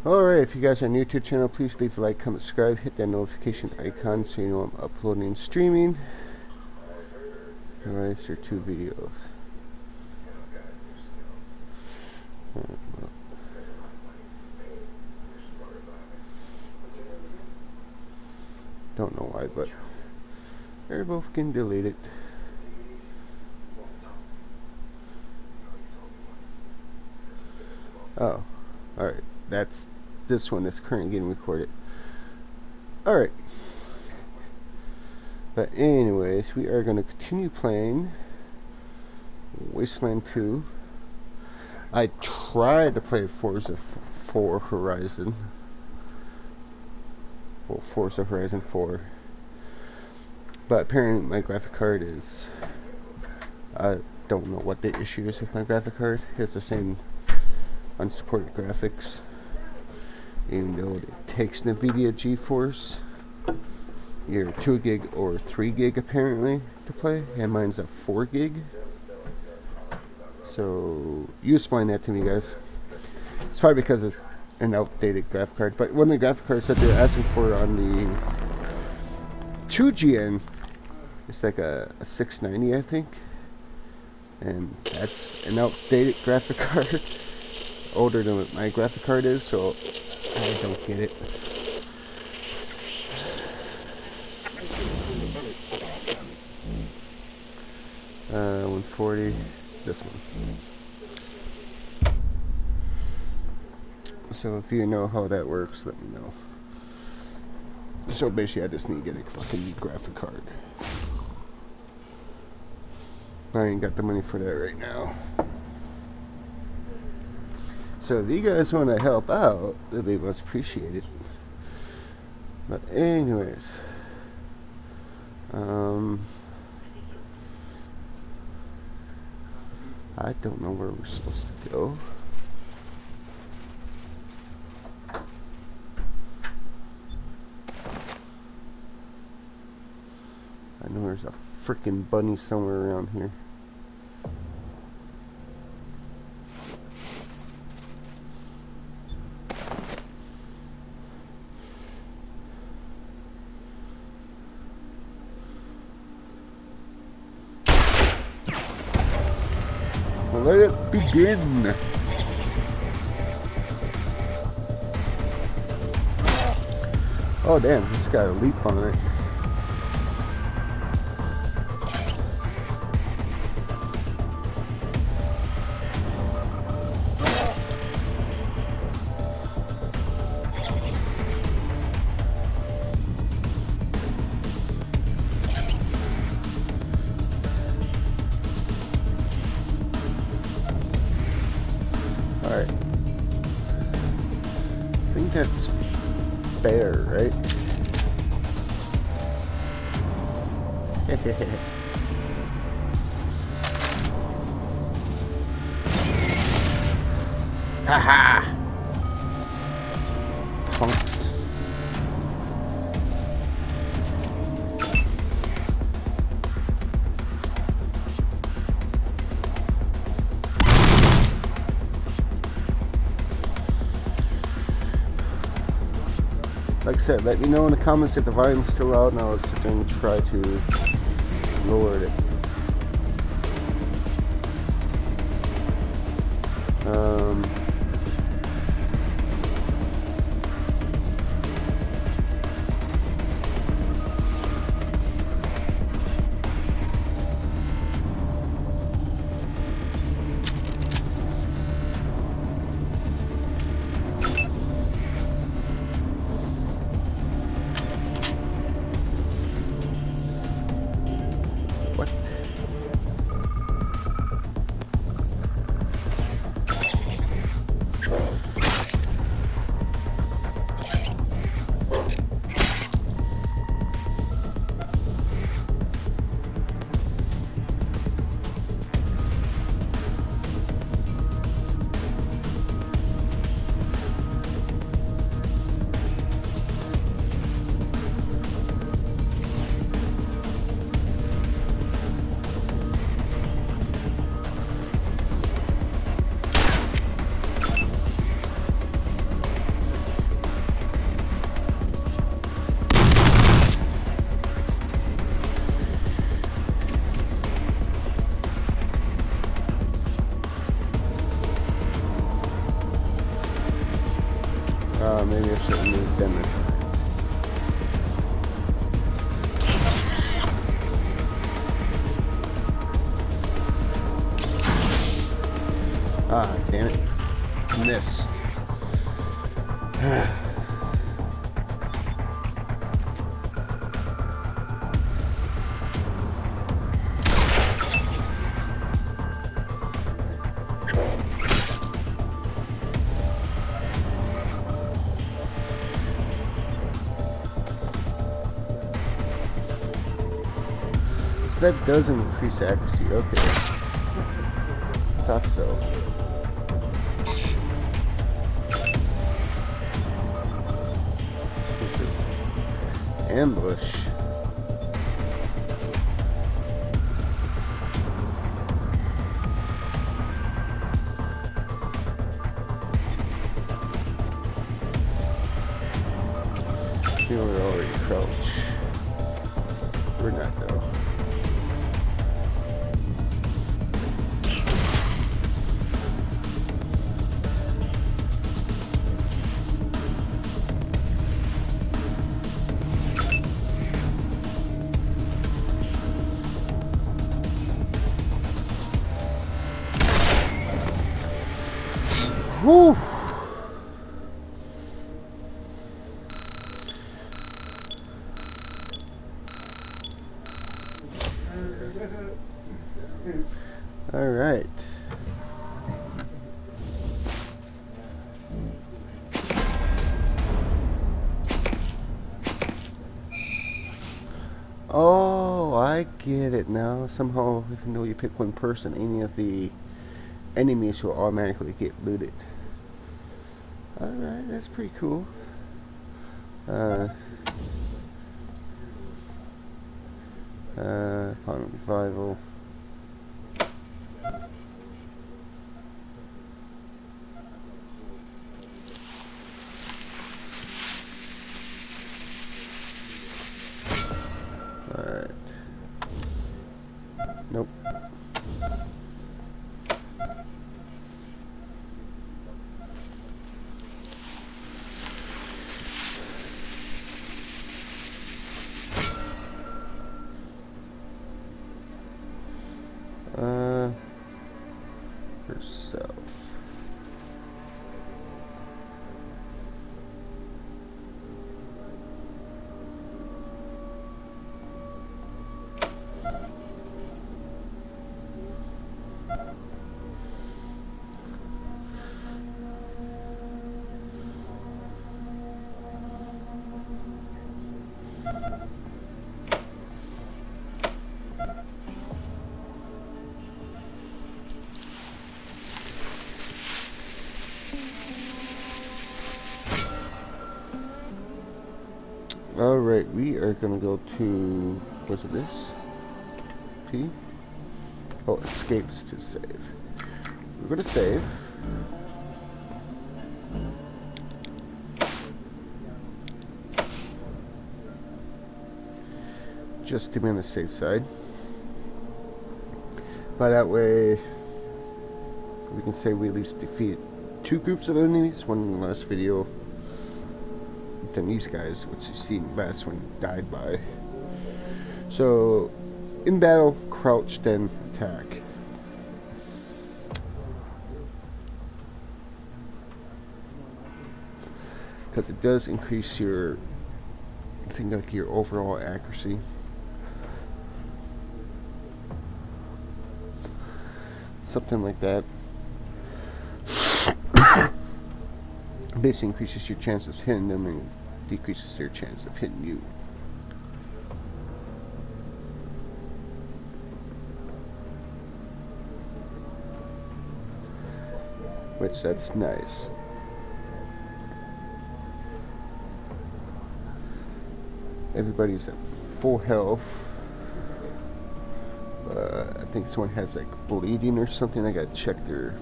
Alright, if you guys are new to the channel, please leave a like, comment, subscribe, hit that notification icon so you know I'm uploading and streaming. Alright, so 2 videos. Don't know why, but they're both getting deleted. Oh, alright. That's this one that's currently getting recorded. Alright. But anyways, we are going to continue playing Wasteland 2. I tried to play Forza 4 Horizon. Well, Forza Horizon 4. But apparently my graphic card is... I don't know what the issue is with my graphic card. It's the same unsupported graphics. Even though it takes NVIDIA GeForce. Either 2 gig or 3 gig apparently to play. And mine's a 4 gig. So, you explain that to me, guys. It's probably because it's an outdated graphic card. But one of the graphic cards that they're asking for on the 2GN, it's like a 690, I think. And that's an outdated graphic card. Older than what my graphic card is, so I don't get it. Uh, 140. This one. So if you know how that works, let me know. So basically I just need to get a fucking new graphic card. I ain't got the money for that right now. So if you guys want to help out, it'd be much appreciated. But anyways, I don't know where we're supposed to go. I know there's a freaking bunny somewhere around here. Let it begin. Oh damn, it's got a leap on it. Alright. I think that's bear, right? Haha! Punks. Like I said, let me know in the comments if the volume's still loud, and I'll sit there and try to lower it. What maybe I should remove them. Ah, damn it. Missed. That does increase accuracy. Okay. Thought so. This is ambush. Here we're already crouch. We're not though. Woo! All right. Oh, I get it now. Somehow, even though you pick one person, any of the enemies will automatically get looted. Alright, that's pretty cool. Final Revival. Alright. Nope. Herself. Alright, we are gonna go to, was it this? P? Oh, escapes to save. We're gonna save. Just to be on the safe side. By that way, we can say we at least defeat 2 groups of enemies, one in the last video. Than these guys, which you seen last one died by. So, in battle, crouch, then attack. Because it does increase your, I think, like your overall accuracy. Something like that. Basically increases your chance of hitting them and decreases their chance of hitting you. Which, that's nice. Everybody's at full health. I think someone has like bleeding or something. I gotta check their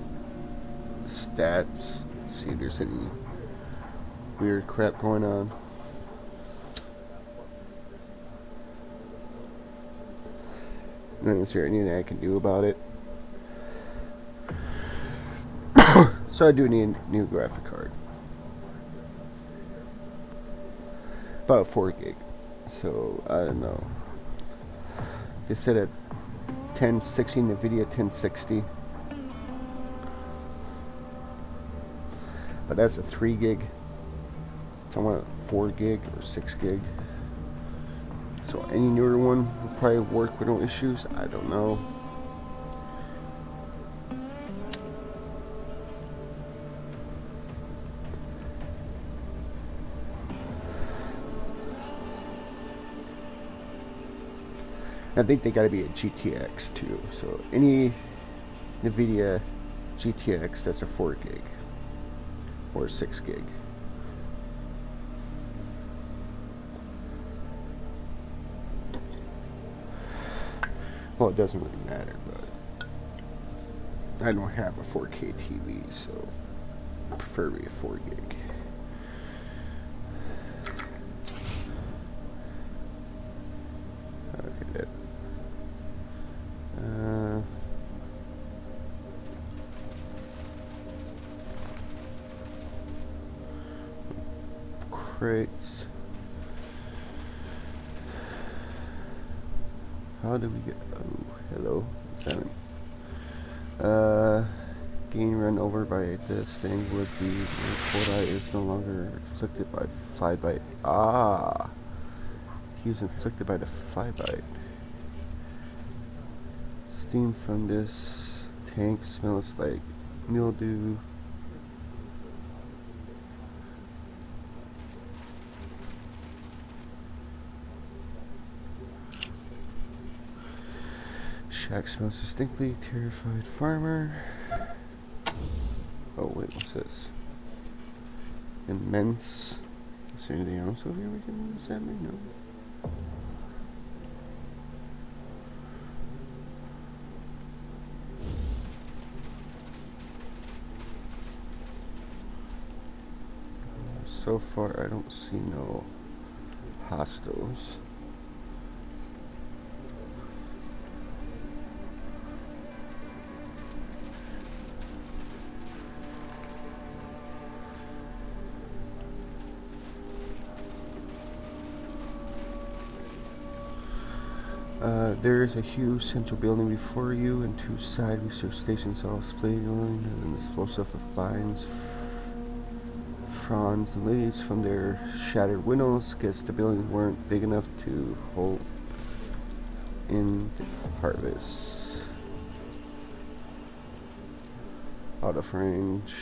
stats, see if there's any weird crap going on. And is there anything I can do about it? So I do need a new graphic card. about 4 gig. So I don't know. They said at 1060 NVIDIA 1060, but that's a 3 gig. So I want a 4 gig or 6 gig. So any newer one will probably work with no issues. I don't know. I think they got to be a GTX too. So any NVIDIA GTX that's a 4 gig or 6 gig. Well, it doesn't really matter, but I don't have a 4K TV, so I prefer to be a 4 gig. Okay, crates. How do we get? Oh, hello, 7. Getting run over by this thing would be your quota is no longer inflicted by flyby. Ah, he was inflicted by the flyby. Steam from this tank smells like mildew. Shack smells distinctly. Terrified farmer. Oh wait, what's this? Immense. Is there anything else over here we can examine? No. So far, I don't see no hostiles. There is a huge central building before you and 2 side research stations all splayed on and explosive vines, fronds, and leaves from their shattered windows. Guess the buildings weren't big enough to hold in the harvest. Out of range.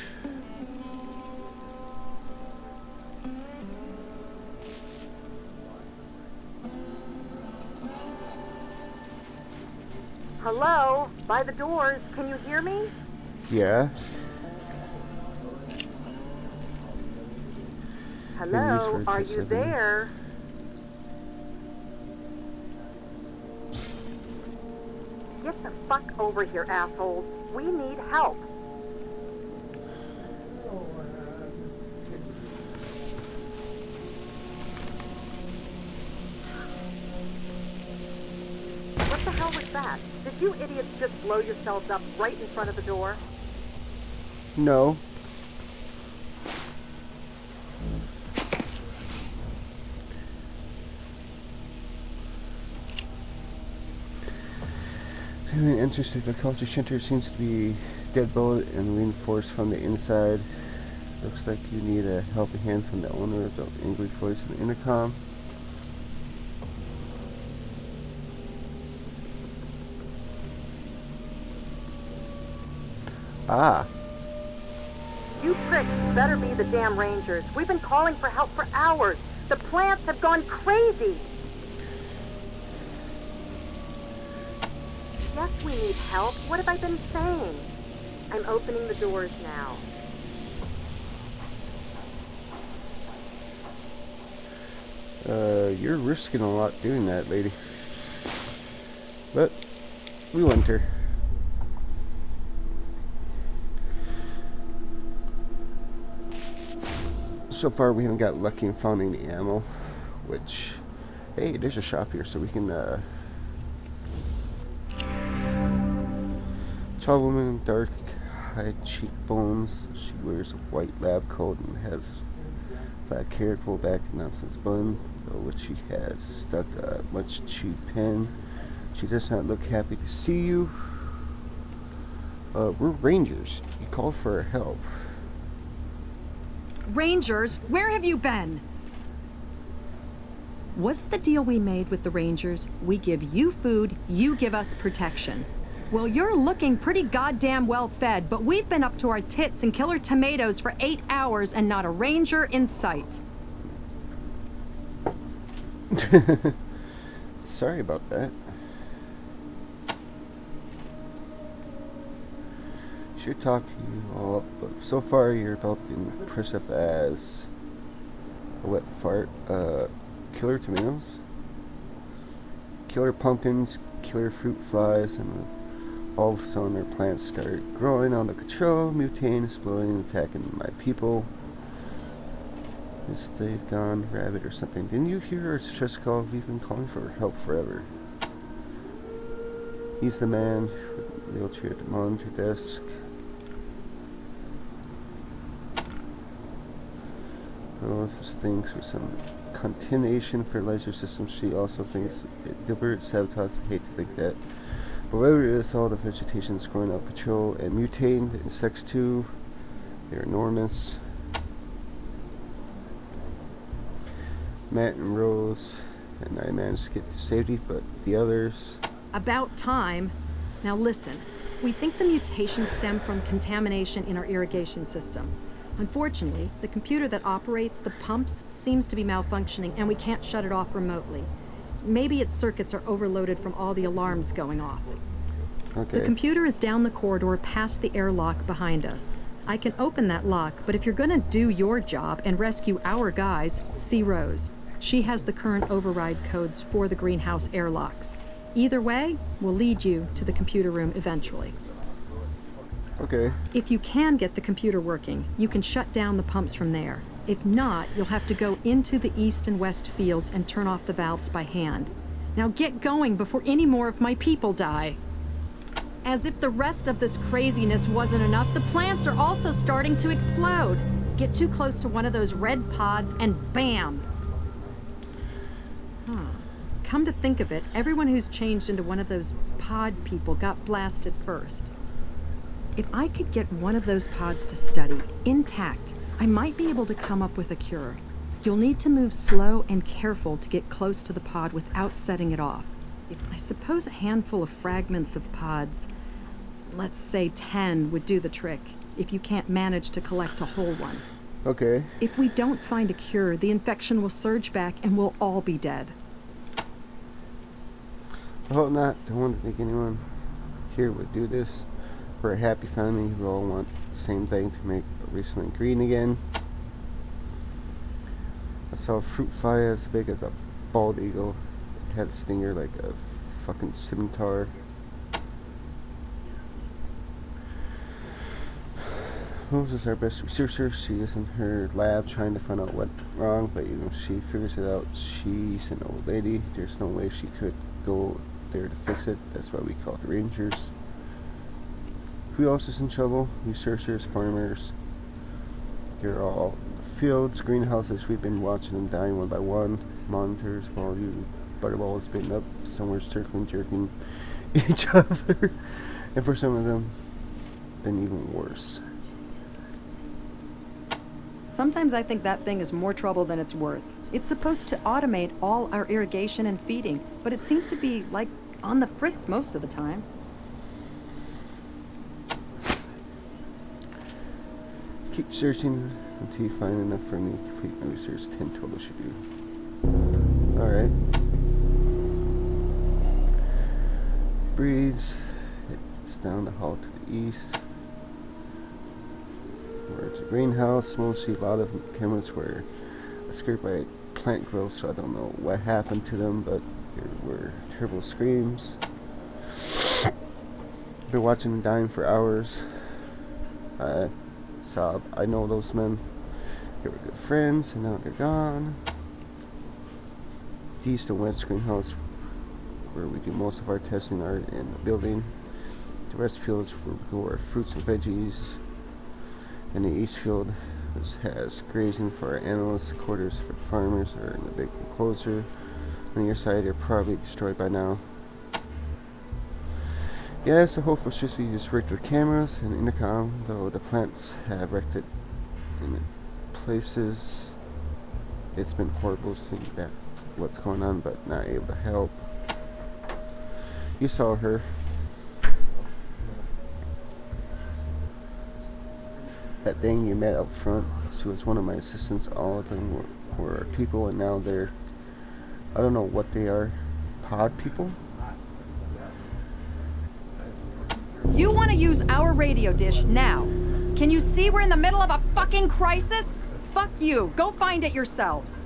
Hello? By the doors. Can you hear me? Yeah. Hello? Are you there? Get the fuck over here, assholes. We need help. What the hell was that? Did you idiots just blow yourselves up right in front of the door? No. Feeling interested, the culture center seems to be deadbolt and reinforced from the inside. Looks like you need a helping hand from the owner of the angry voice on the intercom. Ah. You pricks better be the damn Rangers. We've been calling for help for hours. The plants have gone crazy. Yes, we need help. What have I been saying? I'm opening the doors now. You're risking a lot doing that, lady. But we went her. So far, we haven't got lucky in finding the ammo, which, hey, there's a shop here, so we can, tall woman, dark, high cheekbones. She wears a white lab coat and has black hair pulled back and nonsense bun. which she has stuck a much chewed pen. She does not look happy to see you. We're Rangers. You called for our help. Rangers? Where have you been? What's the deal we made with the Rangers? We give you food, you give us protection. Well, you're looking pretty goddamn well fed, but we've been up to our tits in killer tomatoes for 8 hours and not a Ranger in sight. Sorry about that. Should talk to you all, but so far you're about impressive as a wet fart. Killer tomatoes, killer pumpkins, killer fruit flies, and all of a sudden their plants start growing out of control, mutating, exploding, attacking my people. Is they've gone rabid or something? Didn't you hear our stress call? We've been calling for help forever. He's the man with the wheelchair at the monitor desk. This thinks with some contamination fertilizer system. She also thinks it deliberate sabotage. I hate to think that. But whatever it is, all the vegetation is growing out of control and mutating. The insects too. They're enormous. Matt and Rose and I managed to get to safety, but the others... About time. Now listen, we think the mutation stemmed from contamination in our irrigation system. Unfortunately, the computer that operates the pumps seems to be malfunctioning and we can't shut it off remotely. Maybe its circuits are overloaded from all the alarms going off. Okay. The computer is down the corridor past the airlock behind us. I can open that lock, but if you're gonna do your job and rescue our guys, see Rose. She has the current override codes for the greenhouse airlocks. Either way, we'll lead you to the computer room eventually. Okay. If you can get the computer working, you can shut down the pumps from there. If not, you'll have to go into the east and west fields and turn off the valves by hand. Now get going before any more of my people die. As if the rest of this craziness wasn't enough, the plants are also starting to explode. Get too close to one of those red pods and bam! Come to think of it, everyone who's changed into one of those pod people got blasted first. If I could get one of those pods to study, intact, I might be able to come up with a cure. You'll need to move slow and careful to get close to the pod without setting it off. I suppose a handful of fragments of pods, let's say 10, would do the trick, if you can't manage to collect a whole one. Okay. If we don't find a cure, the infection will surge back and we'll all be dead. I hope not. Don't want to think anyone here would do this. We're a happy family. We all want the same thing, to make Wasteland green again. I saw a fruit fly as big as a bald eagle. It had a stinger like a fucking scimitar. Rose is our best researcher. She is in her lab trying to find out what's wrong, but she figures it out. She's an old lady. There's no way she could go there to fix it. That's why we call it the Rangers. Who else is in trouble? Researchers, farmers. They're all in the fields, greenhouses. We've been watching them dying one by one. Monitors while you butterballs bitten up somewhere, circling, jerking each other. And for some of them, been even worse. Sometimes I think that thing is more trouble than it's worth. It's supposed to automate all our irrigation and feeding, but it seems to be, like, on the fritz most of the time. Keep searching until you find enough for me to complete my research. 10 total should do. Alright. Breeze. It's down the hall to the east. Where's the greenhouse? Mostly a lot of cameras were escaped by plant growth, so I don't know what happened to them, but there were terrible screams. Been watching them dying for hours. Sob. I know those men. They were good friends, and now they're gone. The east and west greenhouse, where we do most of our testing, are in the building. The west fields where we grow our fruits and veggies. In the east field, This has grazing for animals, quarters for farmers are in the big enclosure. On your side, they're probably destroyed by now. Yeah, so hopefully it's just rigged with cameras and intercom, though the plants have wrecked it in places. It's been horrible seeing that what's going on, but not able to help. You saw her. That thing you met up front, she was one of my assistants. All of them were people, and now they're, I don't know what they are, pod people? You want to use our radio dish now. Can you see we're in the middle of a fucking crisis? Fuck you. Go find it yourselves.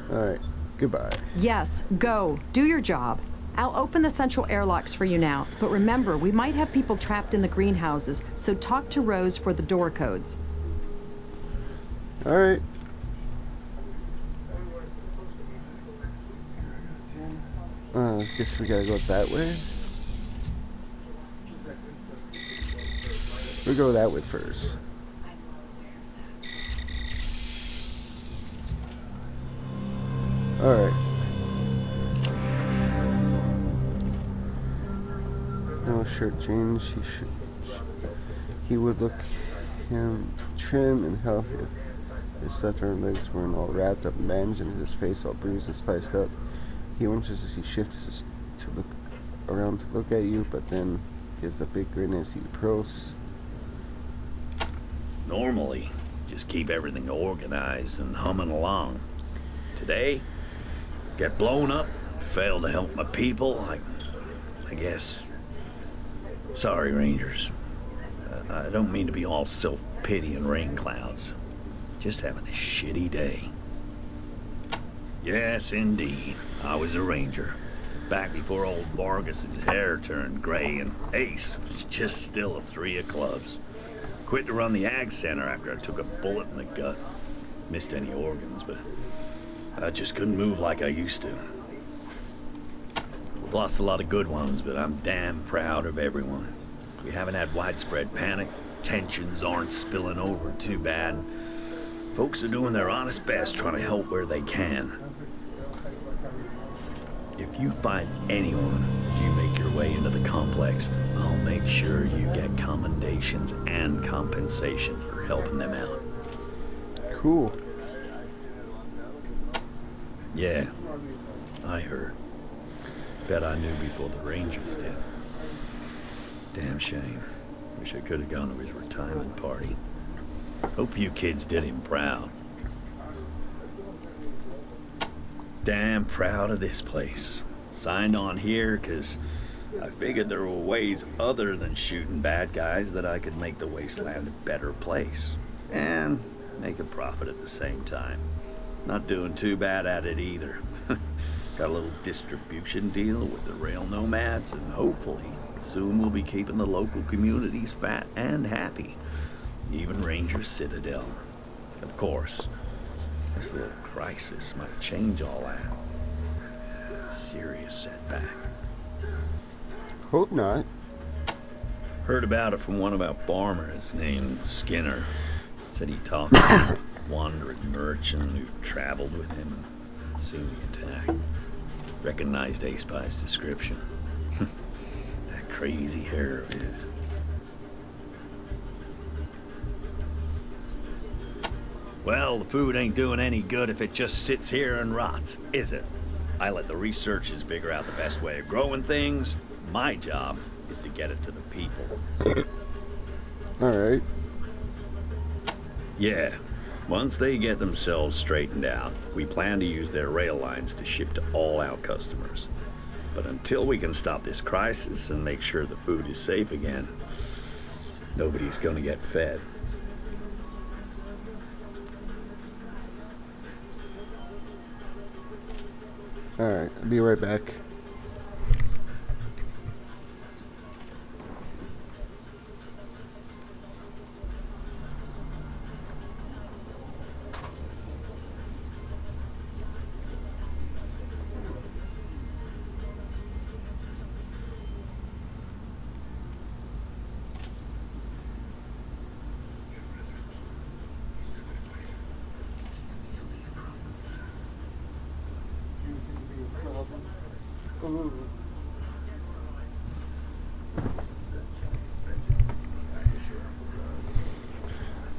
Alright, goodbye. Yes, go. Do your job. I'll open the central airlocks for you now. But remember, we might have people trapped in the greenhouses, so talk to Rose for the door codes. Alright. Guess we gotta go that way. We'll go that way first. Alright. No shirt change. He would look him trim and healthy if his left arm and legs weren't all wrapped up in bandage and his face all bruised and sliced up. He wants as he shifts to look around to look at you, but then gives a big grin as he approaches. Normally, just keep everything organized and humming along. Today, get blown up, fail to help my people, I guess. Sorry, Rangers. I don't mean to be all self-pity and rain clouds. Just having a shitty day. Yes, indeed. I was a ranger. Back before old Vargas's hair turned gray and Ace was just still a 3 of clubs. Quit to run the ag center after I took a bullet in the gut. Missed any organs, but I just couldn't move like I used to. We've lost a lot of good ones, but I'm damn proud of everyone. We haven't had widespread panic. Tensions aren't spilling over too bad. Folks are doing their honest best trying to help where they can. If you find anyone as you make your way into the complex, I'll make sure you get commendations and compensation for helping them out. Cool. Yeah, I heard. Bet I knew before the Rangers did. Damn shame. Wish I could have gone to his retirement party. Hope you kids did him proud. Damn proud of this place. Signed on here because I figured there were ways other than shooting bad guys that I could make the wasteland a better place. And make a profit at the same time. Not doing too bad at it either. Got a little distribution deal with the rail nomads, and hopefully soon we'll be keeping the local communities fat and happy. Even Ranger Citadel. Of course, this little crisis might change all that. Serious setback. Hope not. Heard about it from one of our farmers named Skinner. Said he talked to a wandering merchant who traveled with him and soon he attacked. Recognized Ace by his description. That crazy hair of his. Well, the food ain't doing any good if it just sits here and rots, is it? I let the researchers figure out the best way of growing things. My job is to get it to the people. Alright. Yeah, once they get themselves straightened out, we plan to use their rail lines to ship to all our customers. But until we can stop this crisis and make sure the food is safe again, nobody's gonna get fed. Alright, I'll be right back.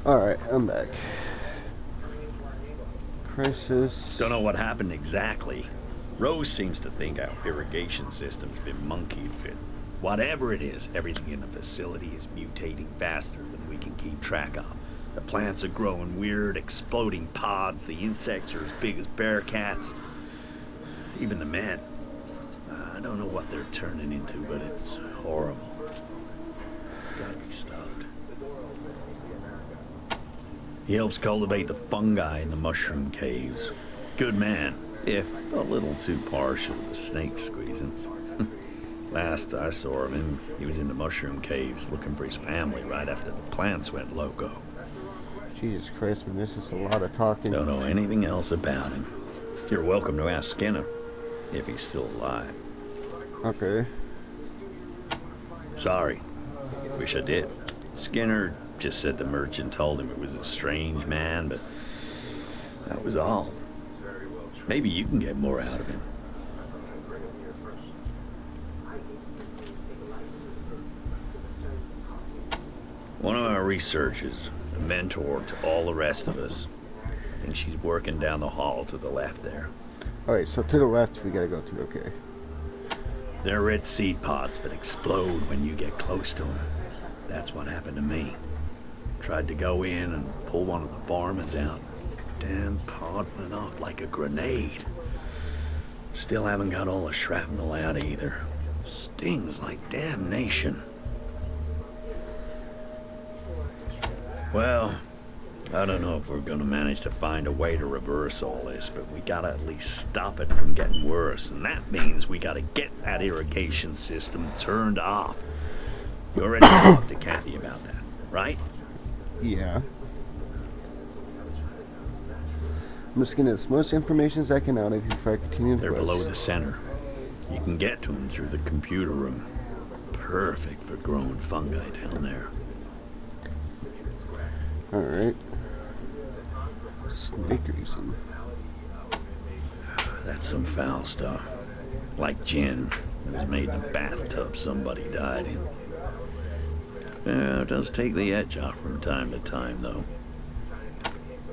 Alright, I'm back. Crisis. Don't know what happened exactly. Rose seems to think our irrigation system's been monkeyed with. Whatever it is, everything in the facility is mutating faster than we can keep track of. The plants are growing weird, exploding pods. The insects are as big as bear cats. Even the men. I don't know what they're turning into, but it's horrible. It's gotta be stopped. He helps cultivate the fungi in the mushroom caves. Good man, if a little too partial to snake squeezings. Last I saw of him, he was in the mushroom caves looking for his family right after the plants went loco. Jesus Christ, man, this is a lot of talking. Don't know anything else about him. You're welcome to ask Skinner, if he's still alive. Okay. Sorry. Wish I did. Skinner just said the merchant told him it was a strange man, but that was all. Maybe you can get more out of him. One of our researchers, a mentor to all the rest of us. I think she's working down the hall to the left there. Alright, so to the left we gotta go to, okay. They're red seed pods that explode when you get close to them. That's what happened to me. Tried to go in and pull one of the farmers out. Damn pod went off like a grenade. Still haven't got all the shrapnel out either. Stings like damnation. Well, I don't know if we're gonna manage to find a way to reverse all this, but we gotta at least stop it from getting worse, and that means we gotta get that irrigation system turned off. You already talked to Kathy about that, right? Yeah. I'm just getting as much information as I can out of you before I continue the They're quest. below the center. You can get to them through the computer room. Perfect for growing fungi down there. Alright. Snake reason. That's some foul stuff. Like gin. It was made in a bathtub somebody died in. Yeah, it does take the edge off from time to time, though.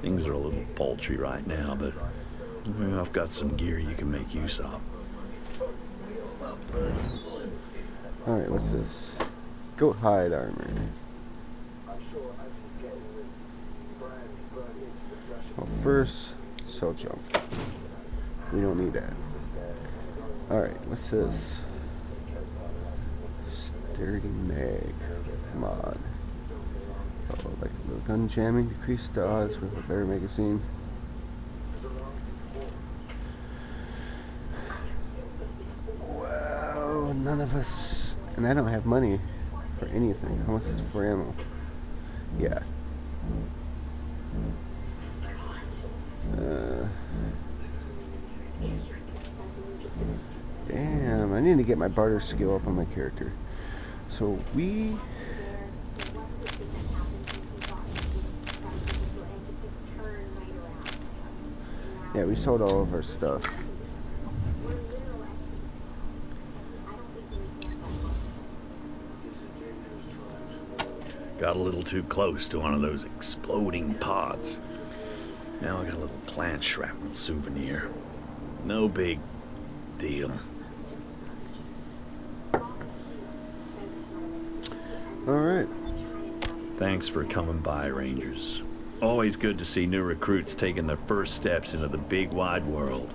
Things are a little paltry right now, but I've got some gear you can make use of. Alright, what's this? Goat hide armor. Well, first, sell junk. We don't need that. Alright, what's this? Sturdy mag mod. Oh, like a little gun jamming, decrease the odds with a better magazine. Wow, none of us. And I don't have money for anything. How much is it for ammo? Yeah. Damn, I need to get my barter skill up on my character. So we... Yeah, we sold all of our stuff. Got a little too close to one of those exploding pods. Now I got a little plant shrapnel souvenir. No big deal. Alright. Thanks for coming by, Rangers. Always good to see new recruits taking their first steps into the big wide world.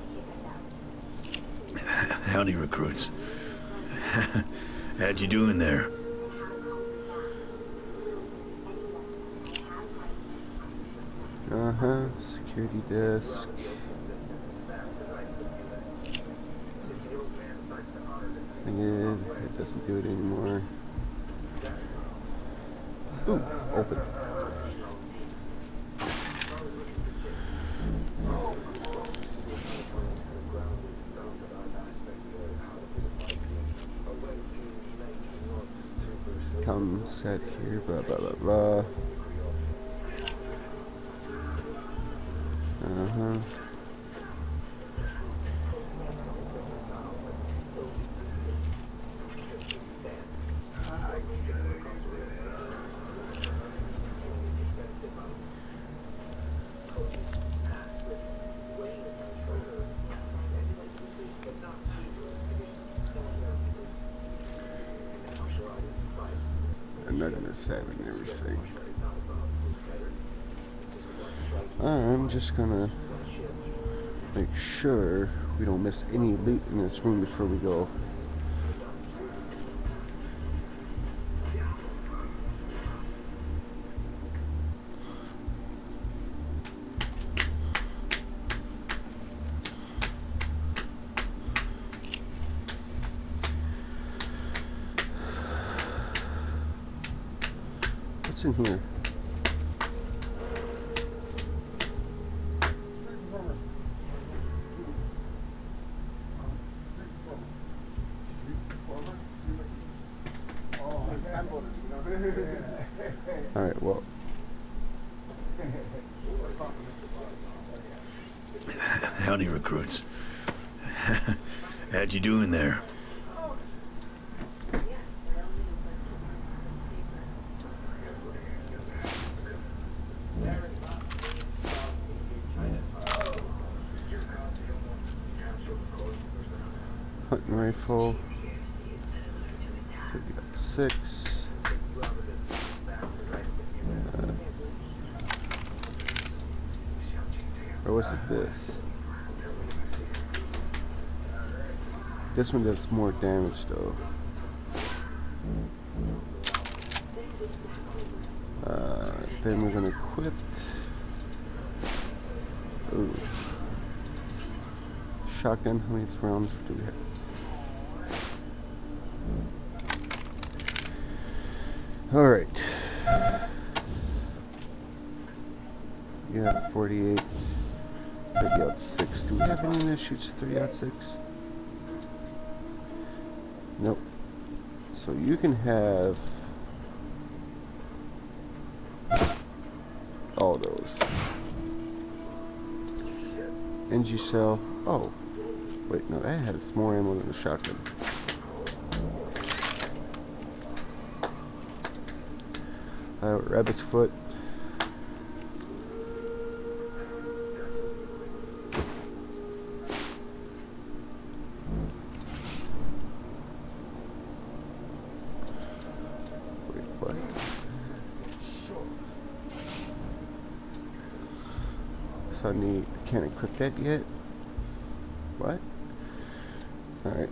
Howdy, recruits. How'd you doing there? Uh-huh. Security desk. It doesn't do it anymore. Ooh, open. Come set here, blah blah blah blah. I'm not gonna save everything. I'm just gonna make sure we don't miss any loot in this room before we go. What's in here? Alright, well. Howdy, recruits. How'd you doing there? Hunting rifle. 6. Or was it this? This one does more damage though. Then we're gonna equip. Ooh. Shotgun, how many rounds do we have? Alright. Yeah, 48. 3-6. Do we have any that shoots 3-6? Nope. So you can have all those. NG cell. Oh. Wait, no, that has more ammo than the shotgun. Rabbit's foot. Wait, what? So I can't equip that yet? What? Alright.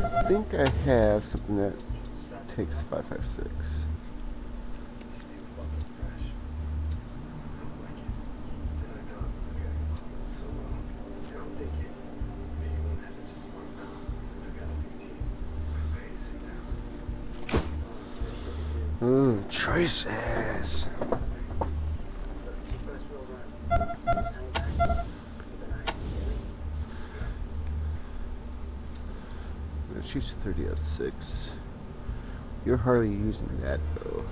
I think I have something that takes 5.56. Ooh, choices. Shoots 30-6. You're hardly using that though.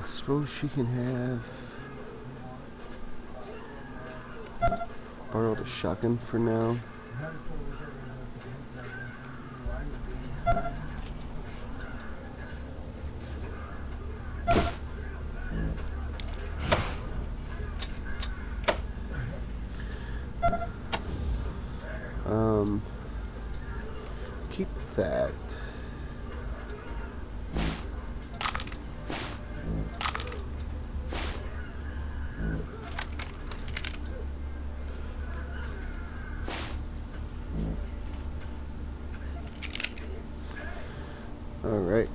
Suppose she can have borrow the shotgun for now. Keep that. All right.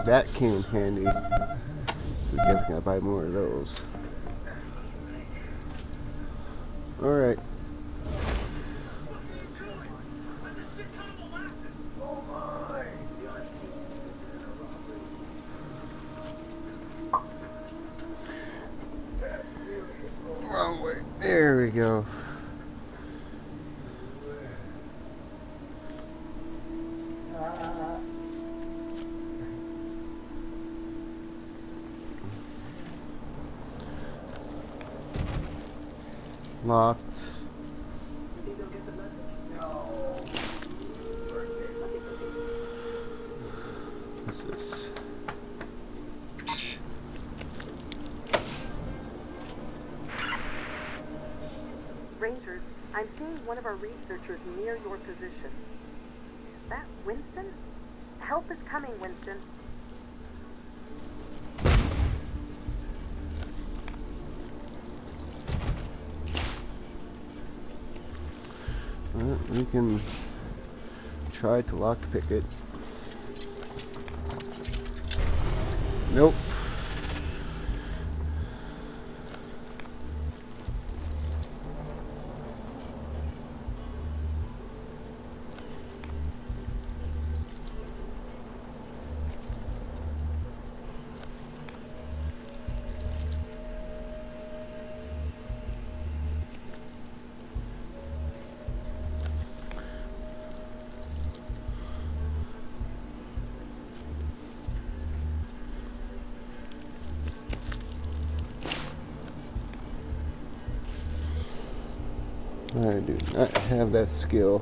That came in handy. We definitely gotta buy more of those. Alright. Wrong way. There we go. Locked. What's this? Rangers, I'm seeing one of our researchers near your position. Is that Winston? Help is coming, Winston. Well, we can try to lockpick it. Nope. I do not have that skill.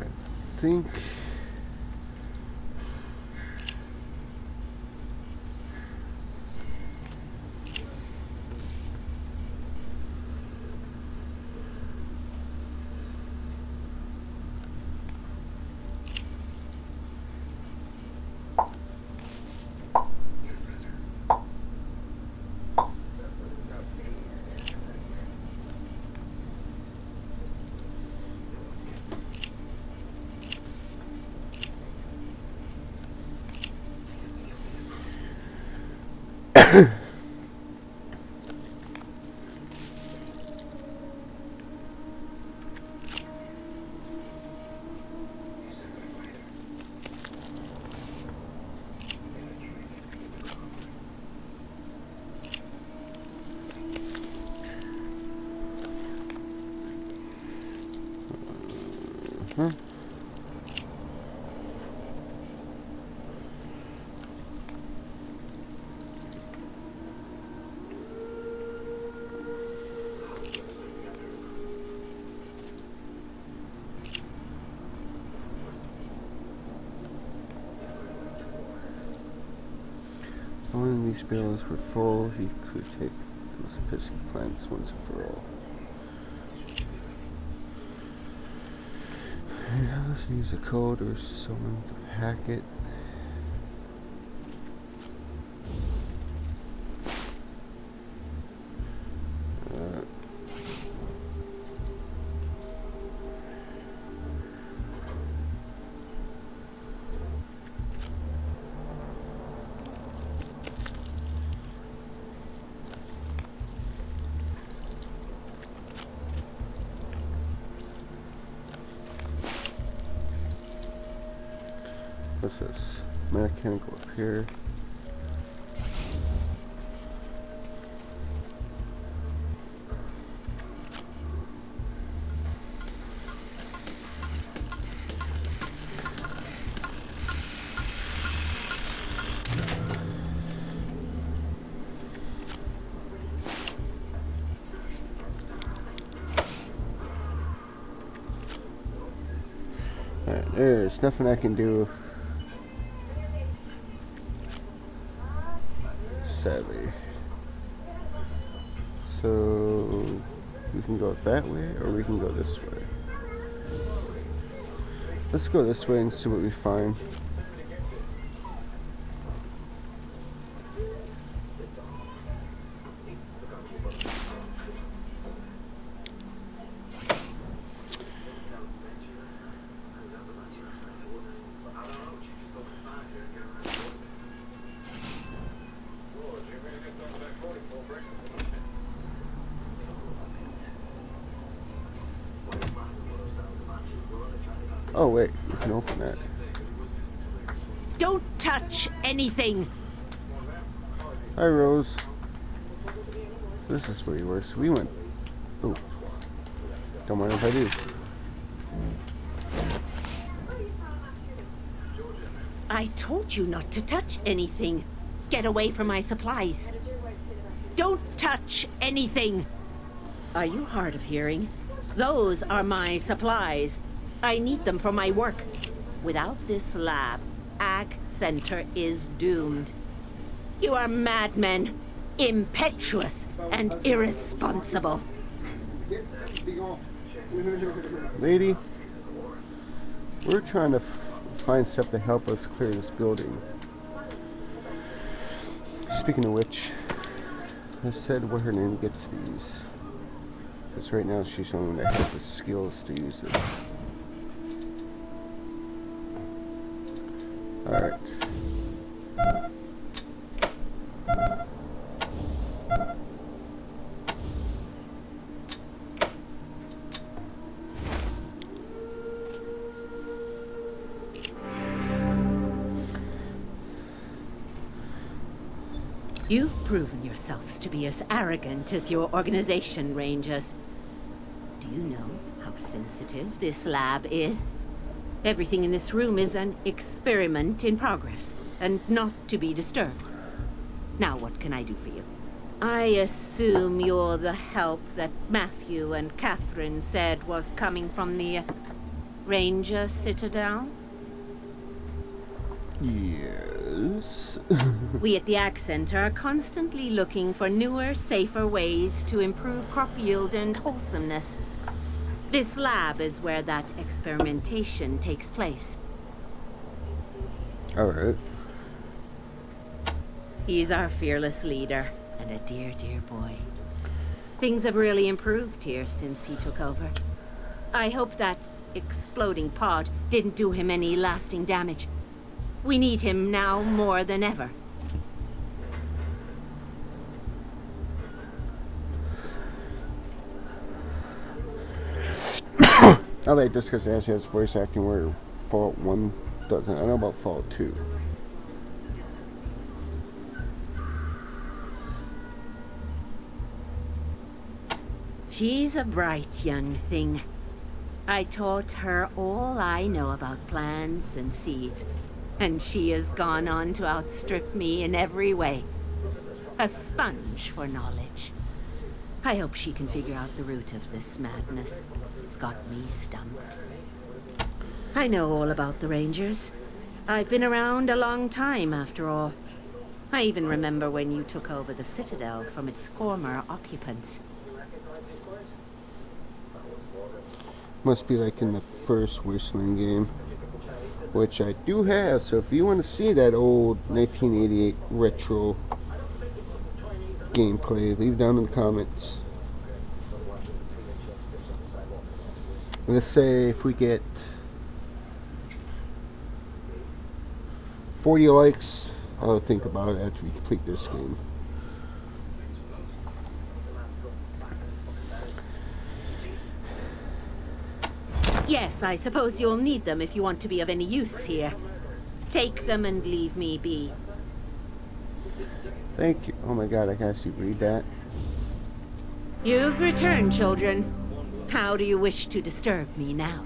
I think when these barrels were full, he could take those pesky plants once and for all. He also needs a code or someone to hack it. What's this? Mechanical repair. Alright, there's nothing I can do. Sadly. So we can go that way or we can go this way. Let's go this way and see what we find. Oh wait, we can open that. Don't touch anything. Hi Rose. This is where you were. So we went. Oh. Don't mind if I do. I told you not to touch anything. Get away from my supplies. Don't touch anything. Are you hard of hearing? Those are my supplies. I need them for my work. Without this lab, Ag Center is doomed. You are madmen, impetuous and irresponsible. Lady, we're trying to find stuff to help us clear this building. Speaking of which, I said what her name gets these. Because right now she's showing that has the skills to use it. Alright. You've proven yourselves to be as arrogant as your organization, Rangers. Do you know how sensitive this lab is? Everything in this room is an experiment in progress, and not to be disturbed. Now what can I do for you? I assume you're the help that Matthew and Catherine said was coming from the Ranger Citadel? Yes. We at the Ag Center are constantly looking for newer, safer ways to improve crop yield and wholesomeness. This lab is where that experimentation takes place. Alright. He's our fearless leader, and a dear, dear boy. Things have really improved here since he took over. I hope that exploding pod didn't do him any lasting damage. We need him now more than ever. I like this because it actually has voice acting where Fallout 1 doesn't. I know about Fallout 2. She's a bright young thing. I taught her all I know about plants and seeds, and she has gone on to outstrip me in every way. A sponge for knowledge. I hope she can figure out the root of this madness. It's got me stumped. I know all about the Rangers. I've been around a long time, after all. I even remember when you took over the Citadel from its former occupants. Must be like in the first Whistling game, which I do have. So if you want to see that old 1988 retro gameplay, leave down in the comments. Let's say if we get 40 likes, I'll think about it after we complete this game. Yes, I suppose you'll need them if you want to be of any use here. Take them and leave me be. Thank you. Oh my god, I can actually read that. You've returned, children. How do you wish to disturb me now?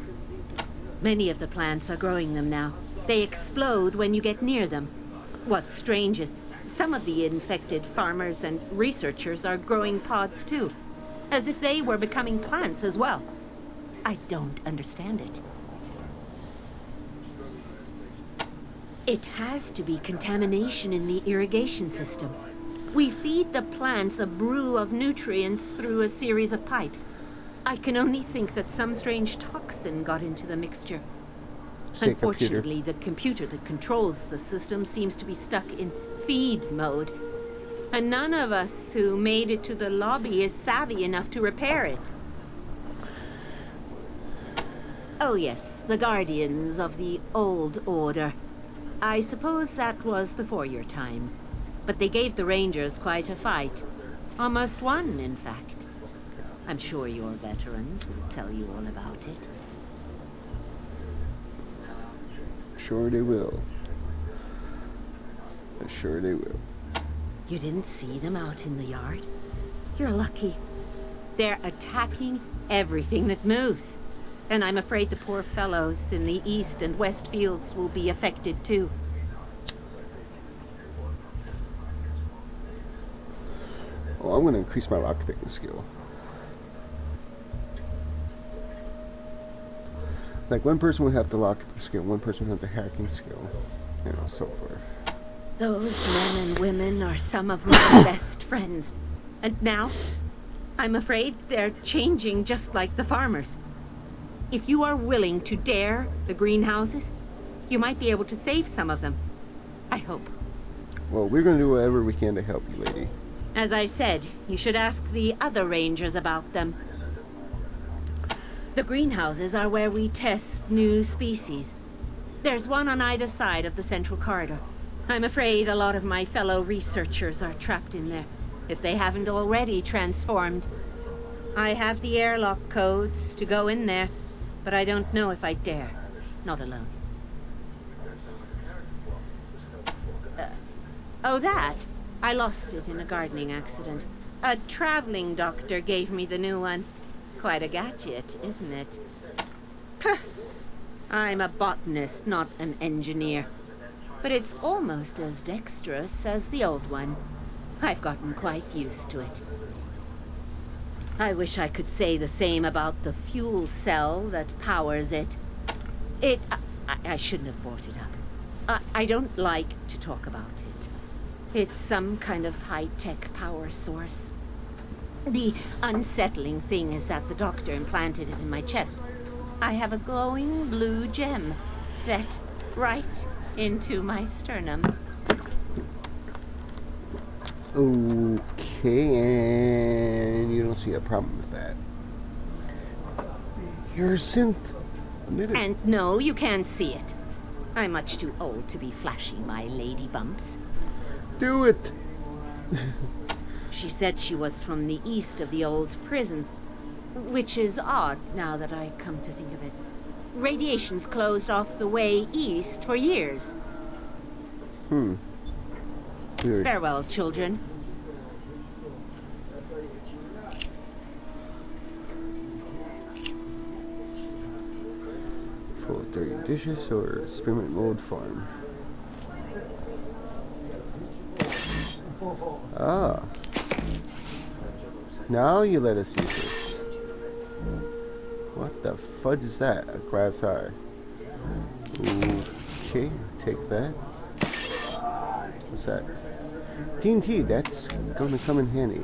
Many of the plants are growing them now. They explode when you get near them. What's strange is some of the infected farmers and researchers are growing pods too, as if they were becoming plants as well. I don't understand it. It has to be contamination in the irrigation system. We feed the plants a brew of nutrients through a series of pipes. I can only think that some strange toxin got into the mixture. Say Unfortunately, the computer that controls the system seems to be stuck in feed mode. And none of us who made it to the lobby is savvy enough to repair it. Oh yes, the Guardians of the Old Order. I suppose that was before your time. But they gave the Rangers quite a fight. Almost won, in fact. I'm sure your veterans will tell you all about it. Sure they will. Sure they will. You didn't see them out in the yard? You're lucky. They're attacking everything that moves. And I'm afraid the poor fellows in the east and west fields will be affected too. Oh, I'm going to increase my lockpicking skill. Like, one person would have the lockpicking skill, one person would have the hacking skill, and so forth. Those men and women are some of my best friends. And now, I'm afraid they're changing just like the farmers. If you are willing to dare the greenhouses, you might be able to save some of them. I hope. Well, we're going to do whatever we can to help you, lady. As I said, you should ask the other rangers about them. The greenhouses are where we test new species. There's one on either side of the central corridor. I'm afraid a lot of my fellow researchers are trapped in there, if they haven't already transformed. I have the airlock codes to go in there, but I don't know if I dare. Not alone. Oh, that? I lost it in a gardening accident. A traveling doctor gave me the new one. Quite a gadget, isn't it? Huh. I'm a botanist, not an engineer. But it's almost as dexterous as the old one. I've gotten quite used to it. I wish I could say the same about the fuel cell that powers it. I shouldn't have brought it up. I don't like to talk about it. It's some kind of high-tech power source. The unsettling thing is that the doctor implanted it in my chest. I have a glowing blue gem set right into my sternum. Okay, and you don't see a problem with that. You're a synth. And no, you can't see it. I'm much too old to be flashing my lady bumps. Do it! She said she was from the east of the old prison, which is odd now that I come to think of it. Radiation's closed off the way east for years. Weird. Farewell, children. Full of dirty dishes or experiment mode farm. Ah. Now you let us use this. What the fudge is that? A glass eye. Okay, take that. What's that? TNT, that's gonna come in handy.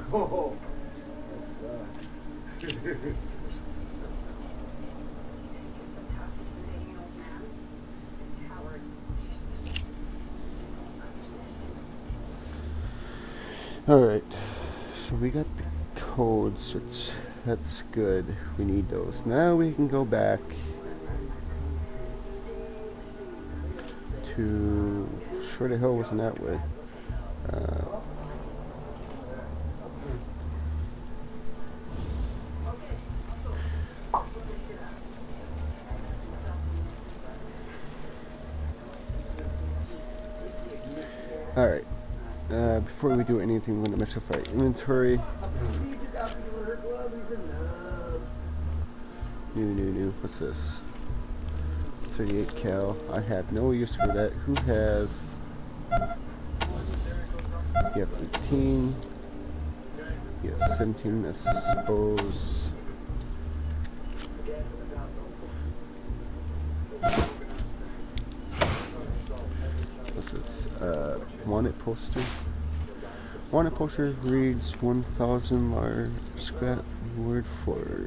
Alright, so we got the codes, that's good. We need those. Now we can go back to... Sure the hell wasn't that way. Alright. Before we do anything, we're going to mess with our inventory. New. What's this? 38 cal. I have no use for that. Who has... You have 18. You have 17, I suppose. Wanted poster. Wanted poster reads 1,000 large scrap word for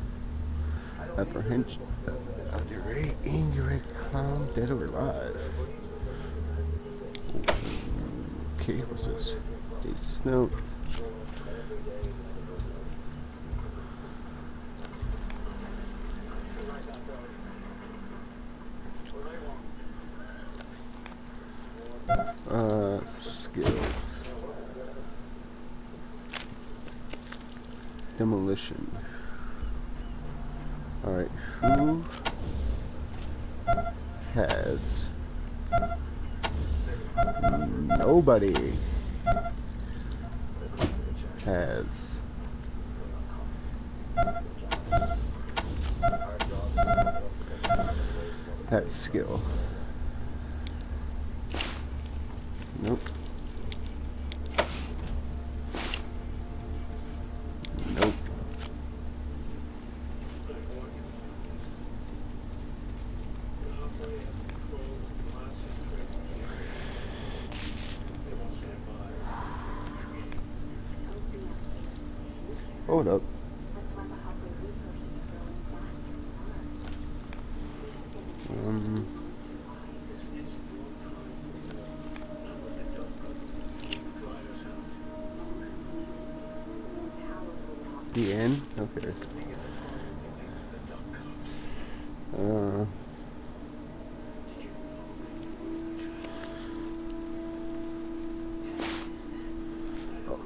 apprehension of the angry clown, dead or alive. Okay, what's this? It's note. Skills. Demolition. Alright, who has nobody has that skill. Nope. Nope. Hold up. The end? Okay. Oh,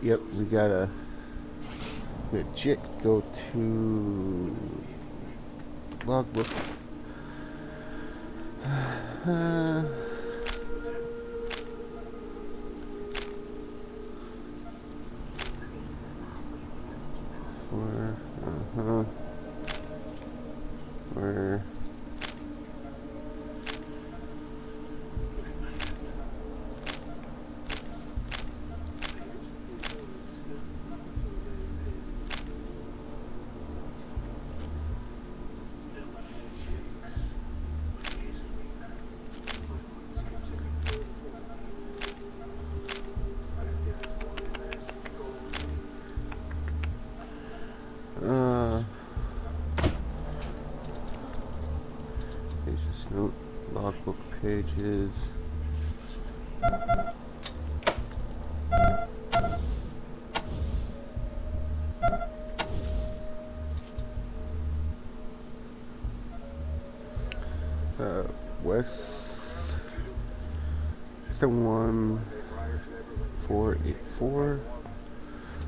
yep, we gotta legit go to logbook. Where pages, note, logbook pages. West 71484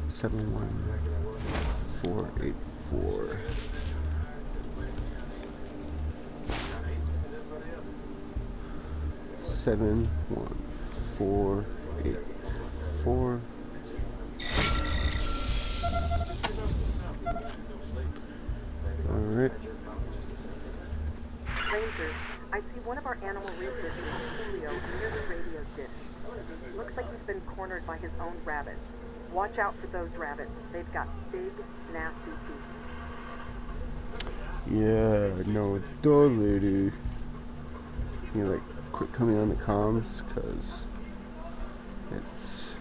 71484. Seven one 484. All right. Rangers, I see one of our animal researchers, Julio, near the radio dish. Looks like he's been cornered by his own rabbits. Watch out for those rabbits. They've got big, nasty teeth. Yeah, no, totally, dude. You know, like, quit coming on the comms, cause it's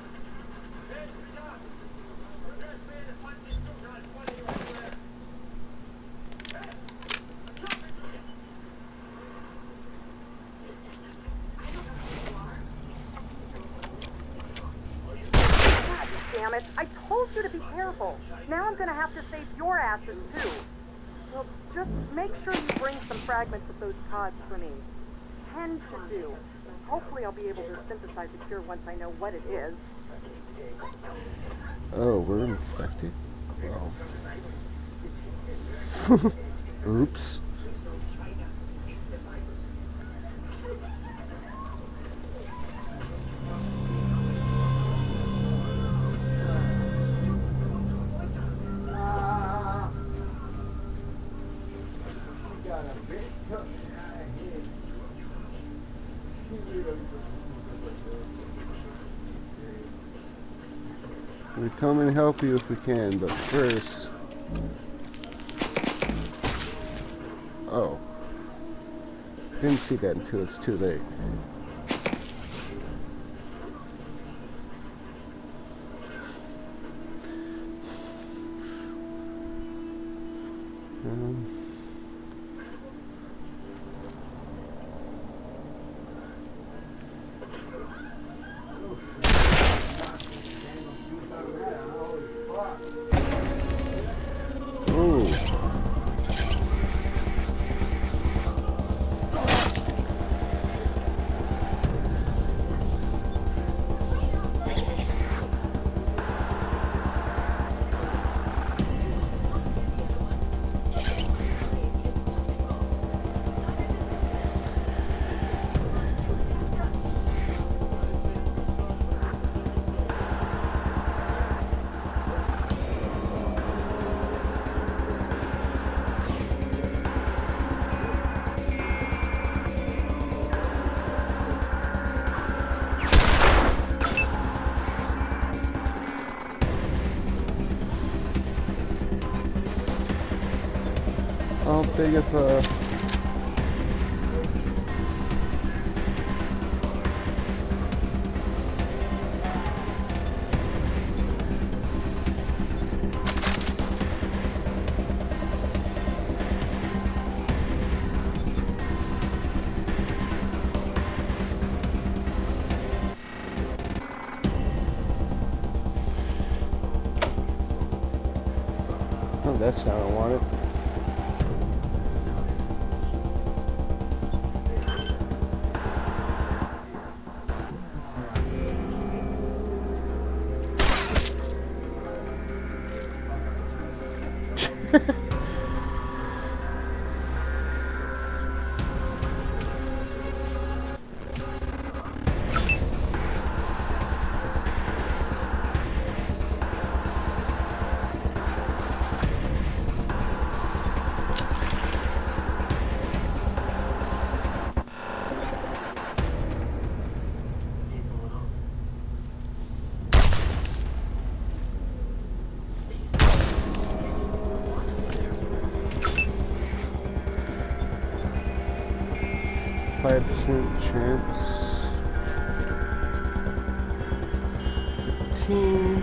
God damn it! I told you to be careful. Now I'm gonna have to save your asses too. Well, just make sure you bring some fragments of those pods for me. 10 should do. Hopefully I'll be able to synthesize a cure once I know what it is. oh, we're infected? Wow. Oops. We're coming to help you if we can, but first... Oh. Didn't see that until it's too late. Um, Ooh. How big of a... Oh, that's not what I wanted. Chance. 15.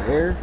There.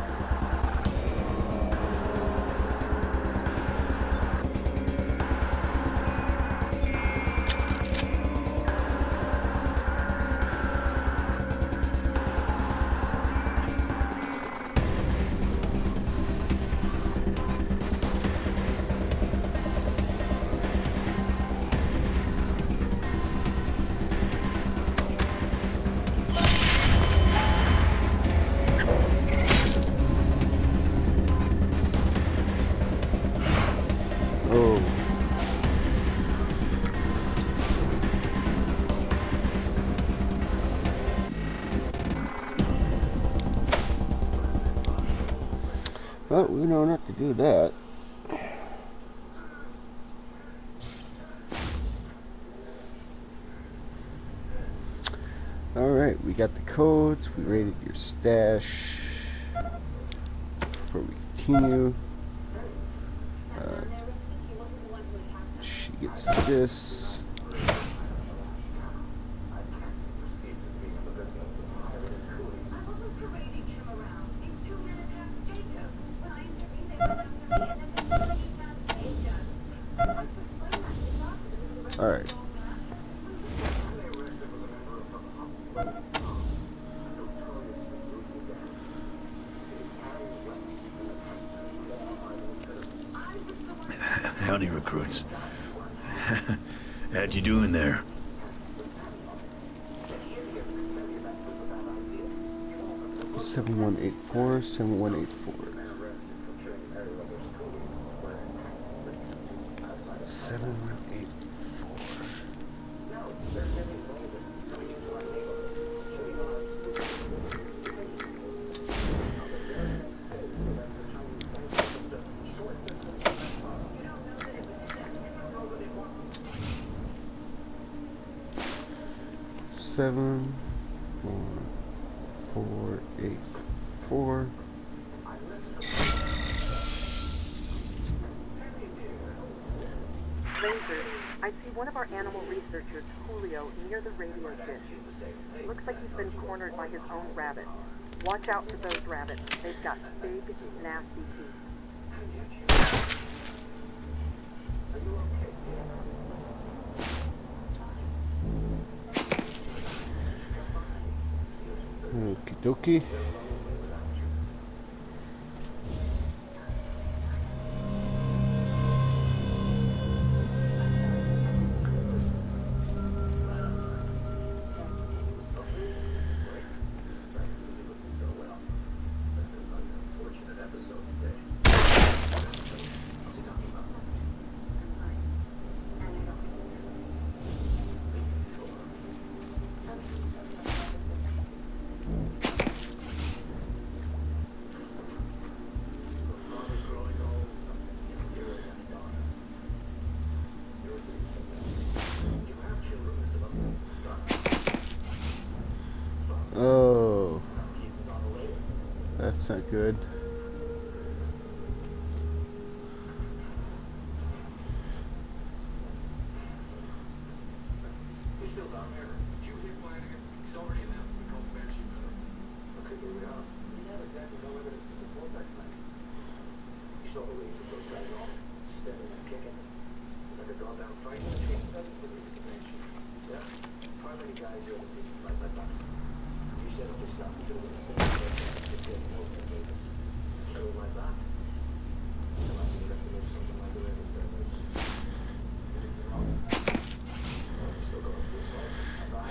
Oh. Well, we know not to do that. Alright, we got the codes, we rated your stash. Before we continue, she gets this. Alright. Howdy, recruits. How'd you doing there? Seven 7184, 7184. 7184. Seven 1484. Rangers, I see one of our animal researchers, Julio, near the radio dish. Looks like he's been cornered by his own rabbits. Watch out for those rabbits. They've got big, nasty teeth. Okie dokie. Oh, that's not good.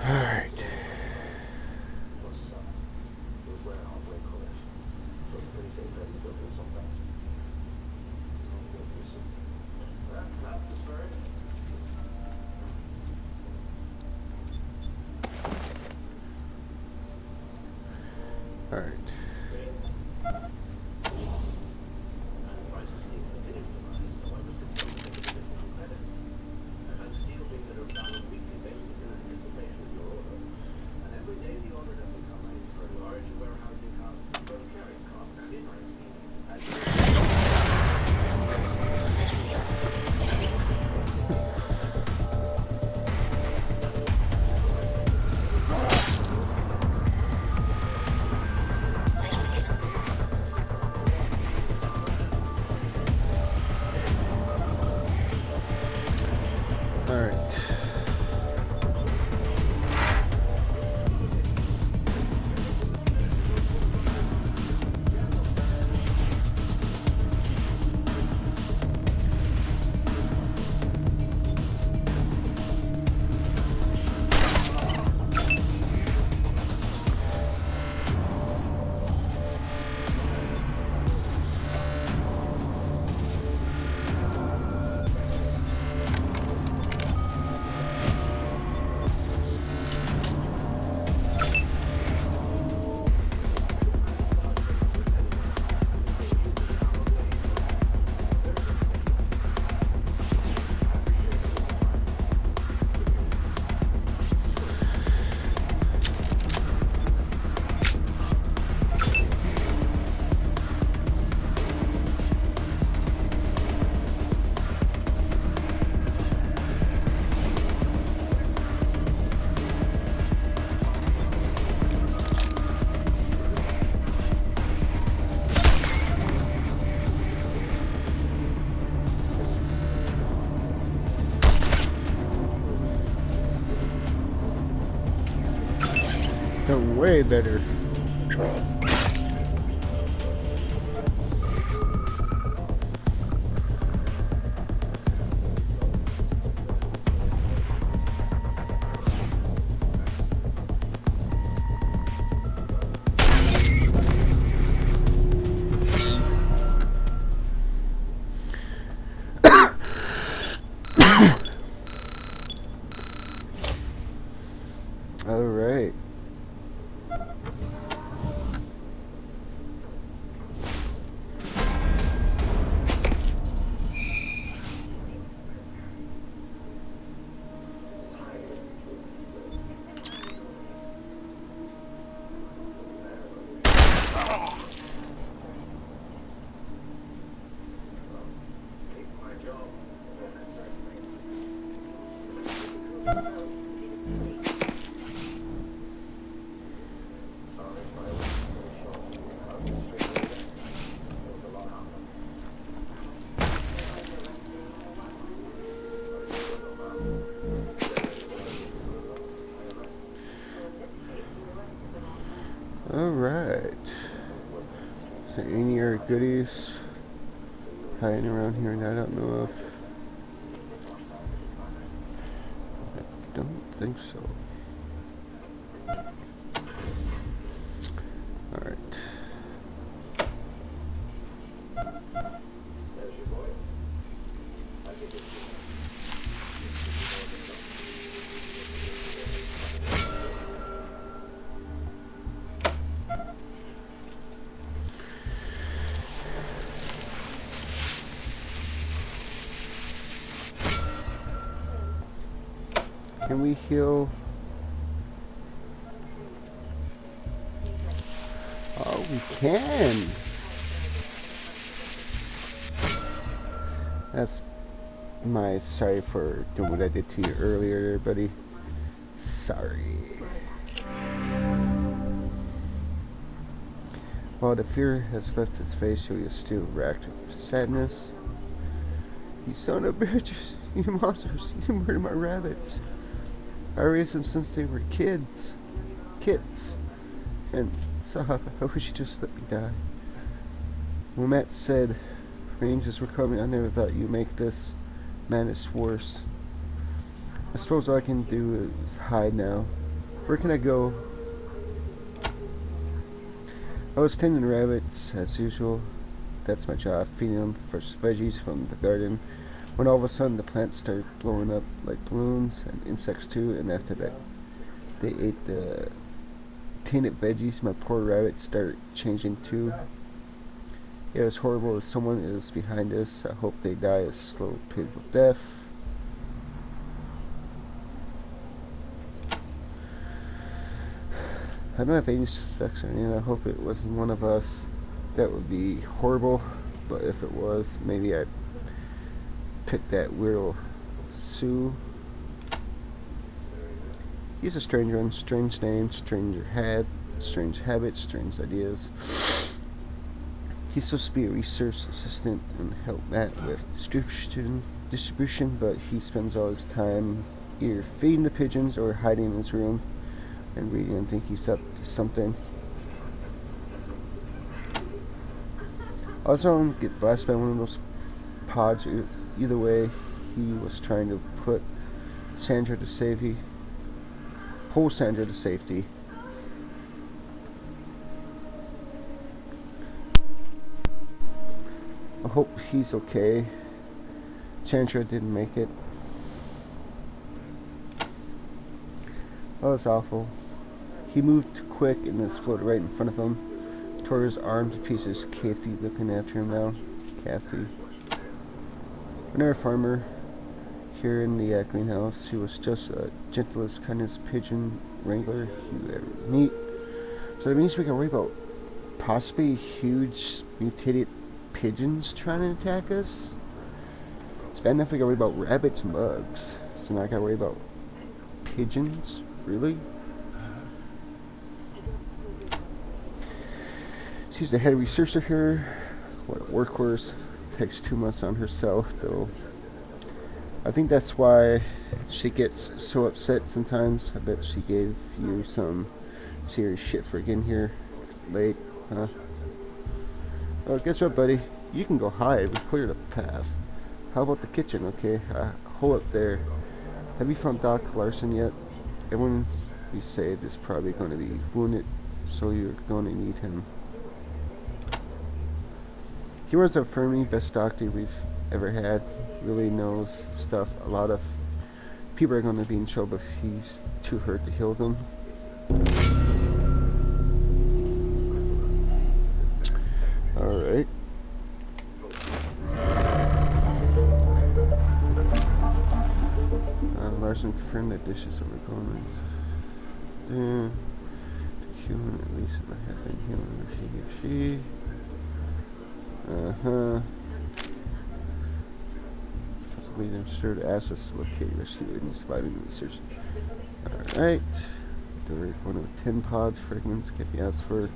Alright. Alright. Done way better. Alright. So any other goodies hiding around here that I don't know of? I don't think so. Alright. Can we heal? Oh, we can. That's my sorry for doing what I did to you earlier, buddy. Sorry. While the fear has left his face, he is still racked with sadness. You son of bitches, you monsters, you murdered my rabbits. I raised them since they were kids. And so I wish you just let me die. When Matt said Rangers were coming, I never thought you'd make this madness worse. I suppose all I can do is hide now. Where can I go? I was tending rabbits as usual. That's my job, feeding them fresh veggies from the garden. When all of a sudden the plants started blowing up like balloons, and insects too, and after that they ate the tainted veggies. My poor rabbits started changing too. It was horrible. If someone is behind this, I hope they die a slow, painful death. I don't have any suspects or anything. I hope it wasn't one of us. That would be horrible, but if it was, maybe I'd pick that weirdo Sue. He's a stranger on strange name, stranger hat, strange habits, strange ideas. He's supposed to be a research assistant and help Matt with distribution, but he spends all his time either feeding the pigeons or hiding in his room and reading and think he's up to something. I was going to get blasted by one of those pods. Either way, he was trying to put Sandra to safety. Pull Sandra to safety. I hope he's okay. Sandra didn't make it. That was awful. He moved too quick and exploded right in front of him. Tore his arm to pieces. Kathy looking after him now. Kathy. Another farmer here in the greenhouse. He was just the gentlest, kindest pigeon wrangler you ever meet. So that means we can worry about possibly huge mutated pigeons trying to attack us. It's bad enough we gotta worry about rabbits and bugs. So now I gotta worry about pigeons? Really? She's the head researcher here. What a workhorse. Takes 2 months on herself, though. I think that's why she gets so upset sometimes. I bet she gave you some serious shit for getting here late, huh? Oh, guess what, buddy? You can go hide. We cleared a path. How about the kitchen, okay? Hold up there. Have you found Doc Larson yet? Everyone you saved is probably going to be wounded, so you're going to need him. He was our firmly best doctor we've ever had. Really knows stuff. A lot of people are going to be in trouble if he's too hurt to heal them. Alright. Larson confirmed that dishes are going to human, at least I have been human. Copy. Uh-huh. Possibly demonstrated assets to locate, rescue, and surviving research. Alright. Direct one of 10 pods, fragments can be asked for.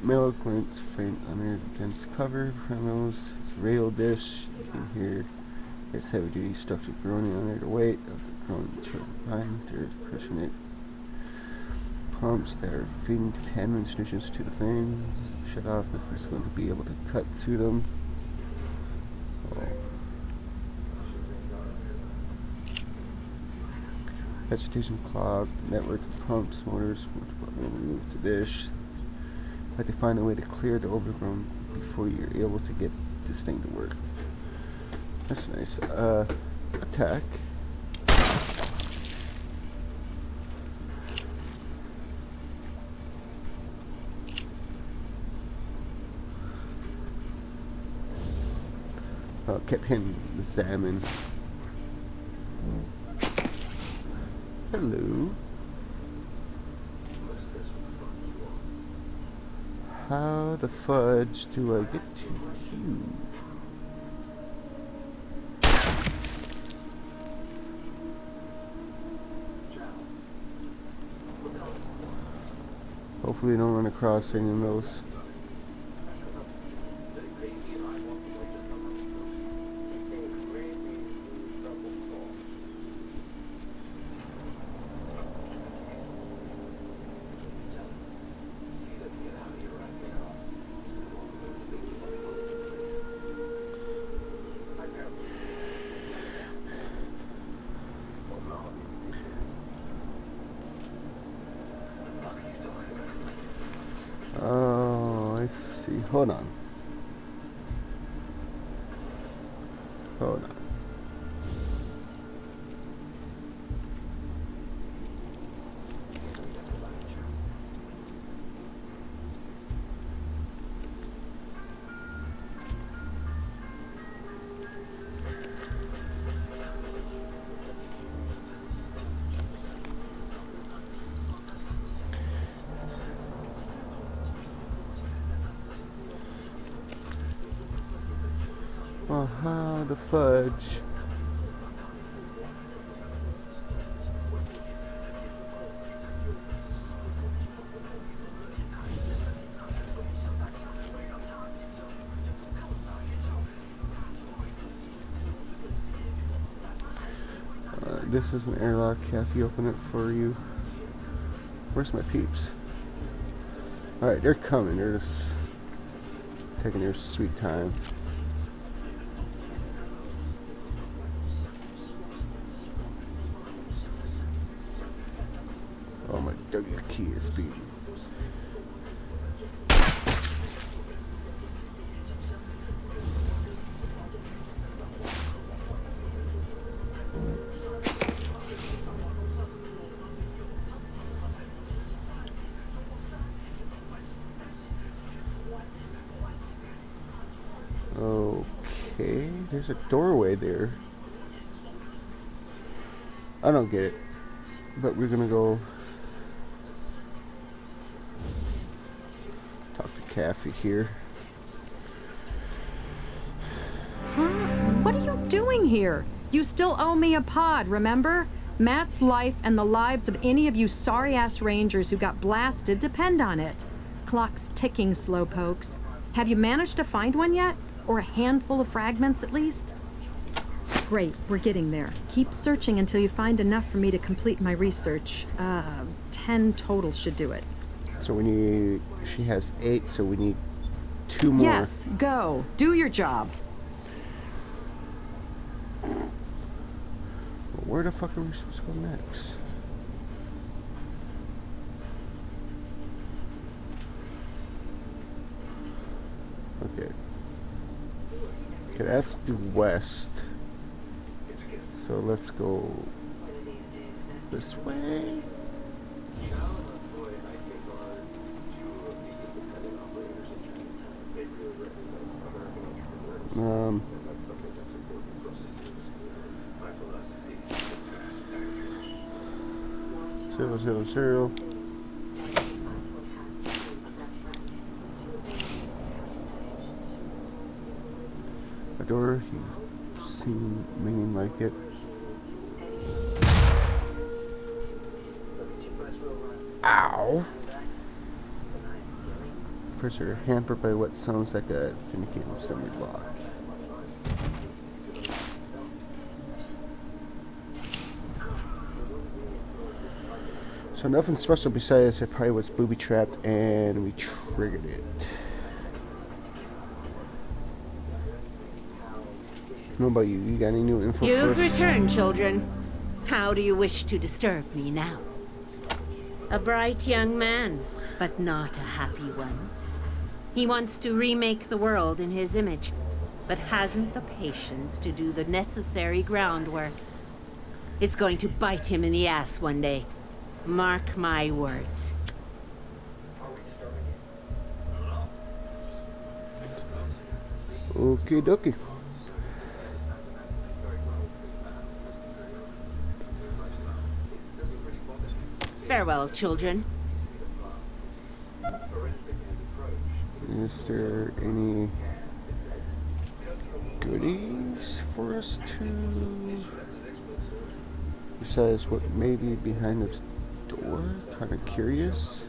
Mail clearance faint under dense cover. Primos, rail dish. You can hear it's heavy duty structure groaning under the weight of the groaning turbines. They're crushing it. Pumps that are feeding contaminants nutrients to the fan. Shut off if it's going to be able to cut through them. Oh. Vegetation clog, network of pumps, motors, will remove the dish. Like to find a way to clear the overgrown before you're able to get this thing to work. That's nice. Attack. Kept hitting the salmon. Hello. How the fudge do I get to you? Hopefully don't run across any of those. Oh, I see. Hold on. Hold on. Well, how the fudge? This is an airlock. Kathy, open it for you. Where's my peeps? Alright, they're coming. They're just taking their sweet time. Oh, my W key is beating. Okay, there's a doorway there. I don't get it, but we're gonna go talk to Kathy here. Huh? What are you doing here? You still owe me a pod, remember? Matt's life and the lives of any of you sorry-ass rangers who got blasted depend on it. Clock's ticking, slowpokes. Have you managed to find one yet? Or a handful of fragments, at least? Great, we're getting there. Keep searching until you find enough for me to complete my research. 10 total should do it. So we need, she has 8, so we need 2 more. Yes, go. Do your job. Well, where the fuck are we supposed to go next? Okay. Okay, that's the west. So let's go this way. Um, zero. A door, you've seen meaning like it. Ow! First are hampered by what sounds like a finicky assembly block. So nothing special besides it probably was booby trapped and we triggered it. How about you? You got any new info for You've us? returned, children. How do you wish to disturb me now? A bright young man, but not a happy one. He wants to remake the world in his image, but hasn't the patience to do the necessary groundwork. It's going to bite him in the ass one day. Mark my words. Okie dokie. Farewell, children. Is there any goodies for us to, besides what may be behind this door? Kind of curious.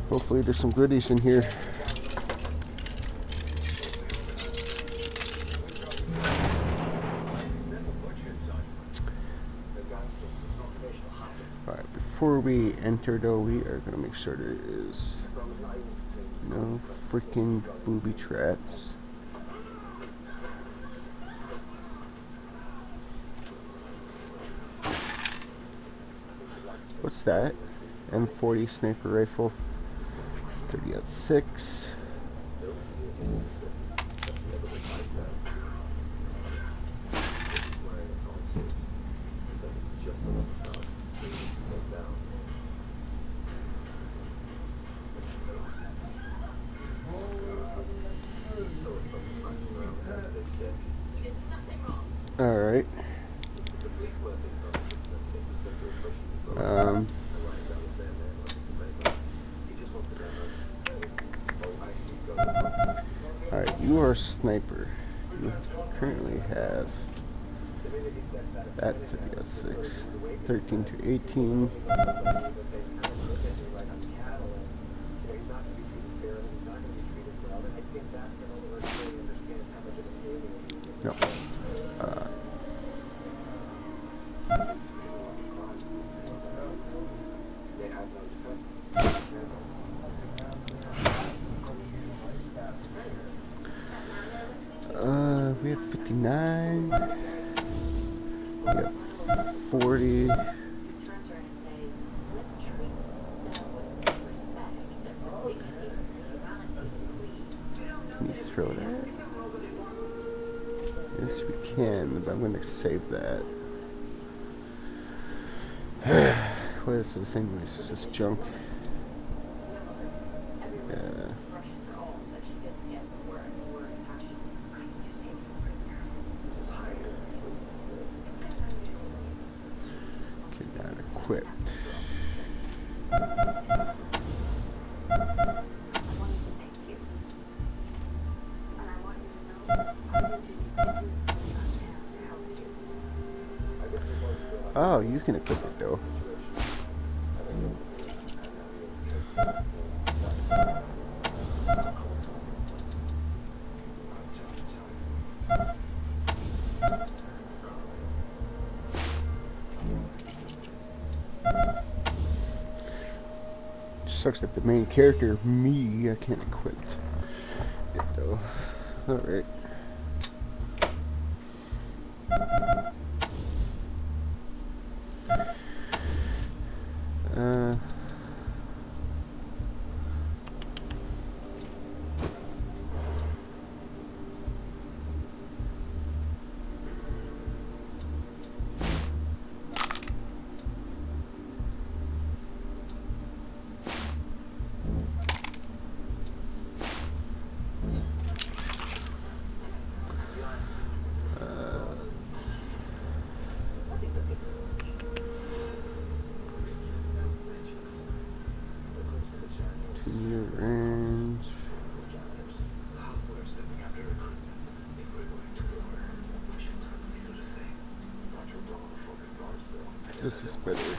Hopefully there's some goodies in here. Alright, before we enter though, we are going to make sure there is no freaking booby traps. What's that? M40 sniper rifle. 30-06. All right. Alright, you are a sniper. You currently have that 50-06, 13 to 18. No. We have 59. We have 40. Can you throw that? Yes, we can, but I'm going to save that. What is this anyways? Is this junk? Yeah. Equipped. Oh, you can equip it though. Sucks that the main character, me, I can't equip it though. Alright. This is better.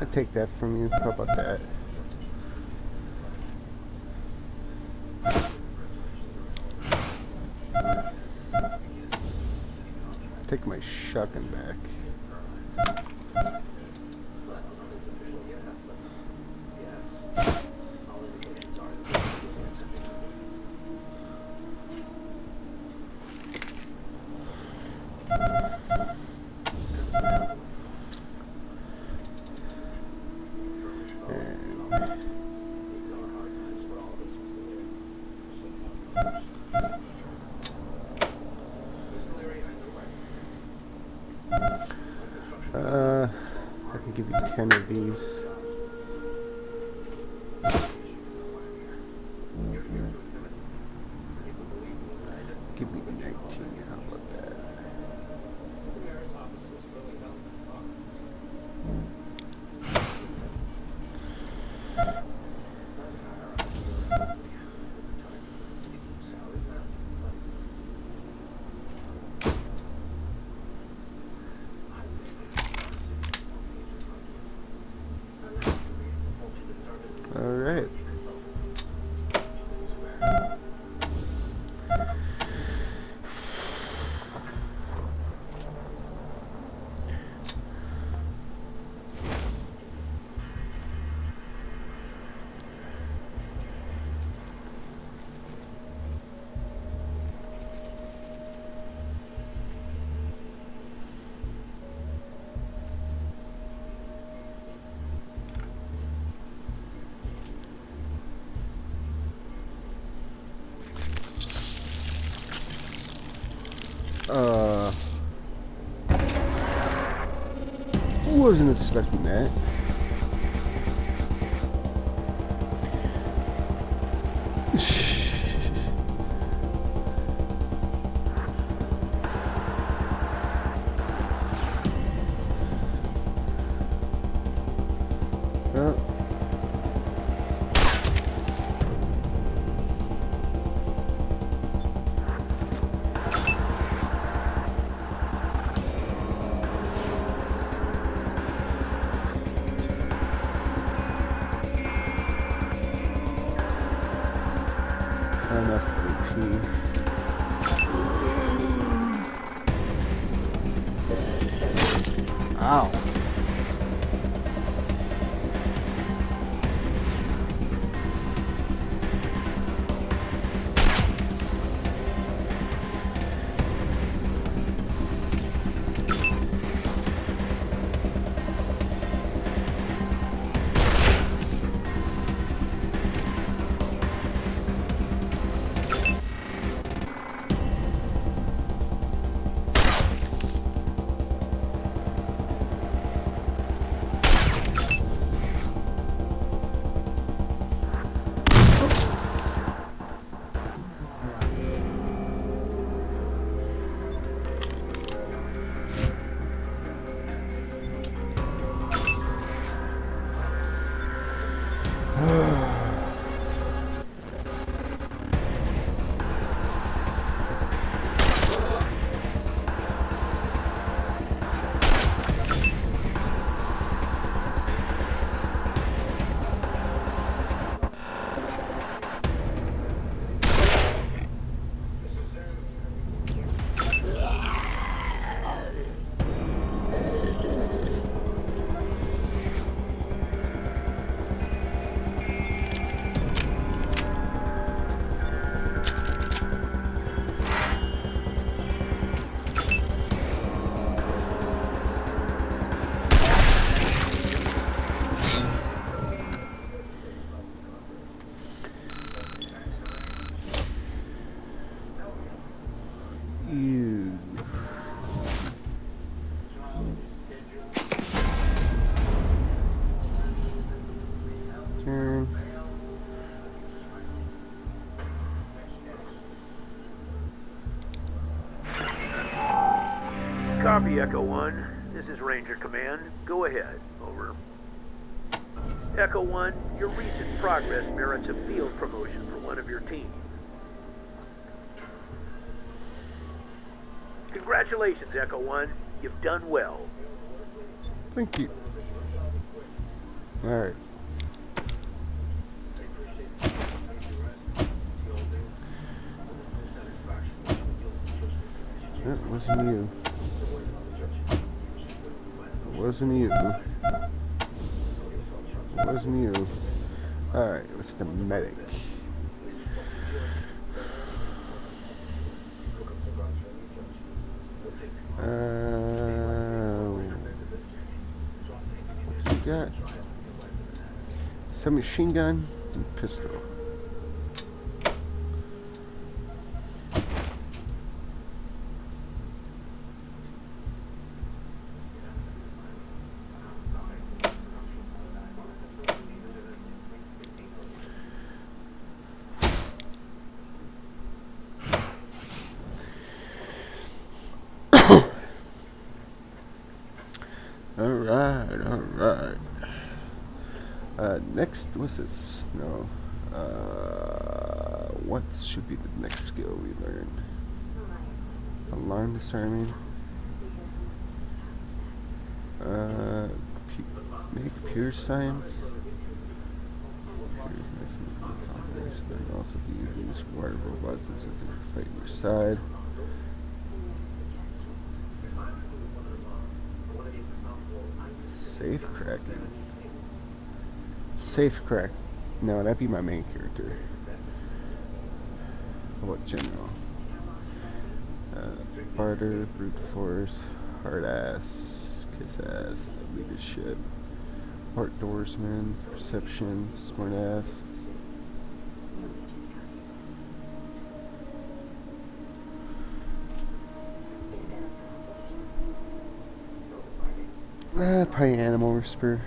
I'll take that from you. How about that? Take my shotgun back. I can give you 10 of these. Give me 19, how about that? Alright. Wasn't expecting that. Enough HP. Ow. Copy, Echo 1. This is Ranger Command. Go ahead. Over. Echo 1, your recent progress merits a field promotion for one of your team. Congratulations, Echo 1. You've done well. Thank you. Alright. That wasn't you. It wasn't you. It wasn't you. Alright, what's the medic? What you got? Submachine gun and pistol. Alright. Next, what's this? No. What should be the next skill we learn? Alarm disarming. Maybe computer science. Then also be used wire robots and sensors to fight your side. Safe cracking. Safe crack. No, that'd be my main character. How about general? Barter, brute force, hard ass, kiss ass, leadership, outdoorsman, perception, smart ass. Probably animal whisper.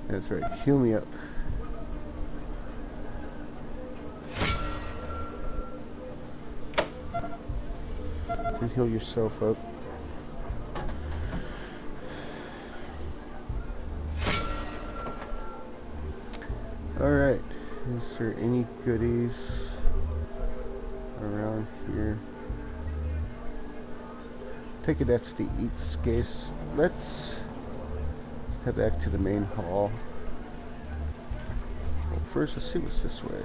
That's right, heal me up. And heal yourself up. Alright, is there any goodies around here? Take it that's the eat space. Let's head back to the main hall. Well, first, let's see what's this way.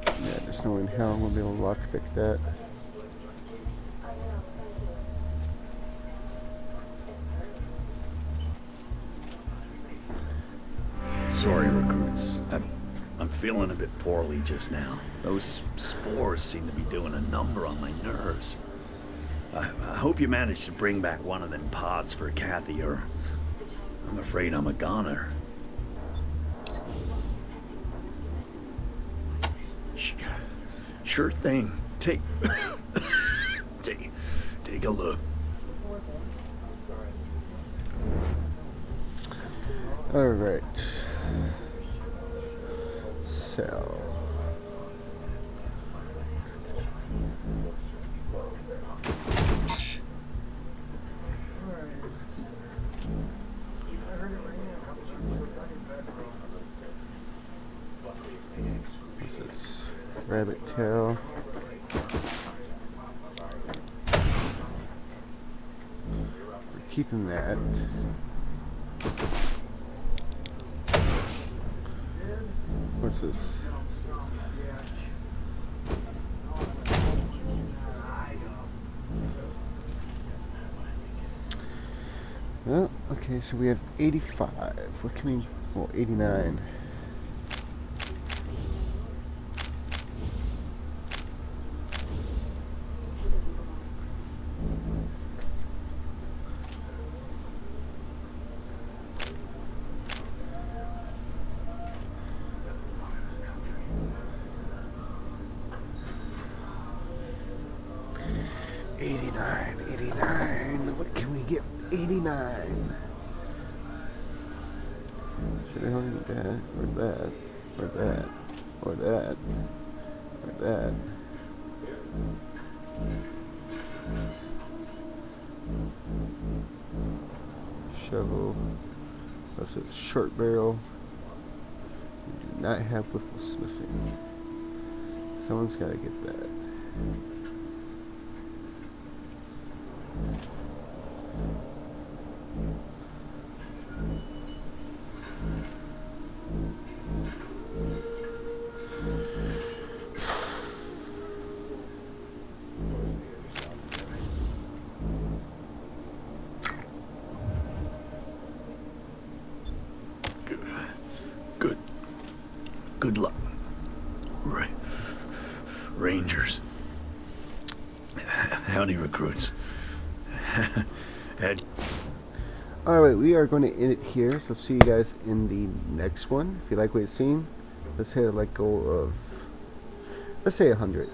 Yeah, there's no way in hell we'll be able to lockpick that. Sorry, recruits. I'm feeling a bit poorly just now. Those spores seem to be doing a number on my nerves. I hope you managed to bring back one of them pods for Kathy, or I'm afraid I'm a goner. Sure thing. Take a look. All right. Cell. What's this? Rabbit tail. We're keeping that. What's this? Well, okay, so we have 85. What can we... Well, 89. 89. Should I hold that, or that, or that, or that, or that? Shovel. That's a short barrel. We do not have whipple smithing. Someone's got to get that. Good luck. Rangers. Howdy, recruits. Alright, we are going to end it here, so see you guys in the next one. If you like what you've seen, let's hit a let go of, let's say 100.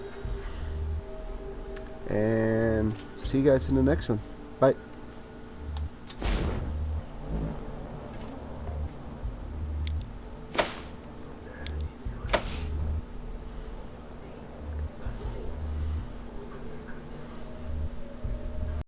And see you guys in the next one. Bye.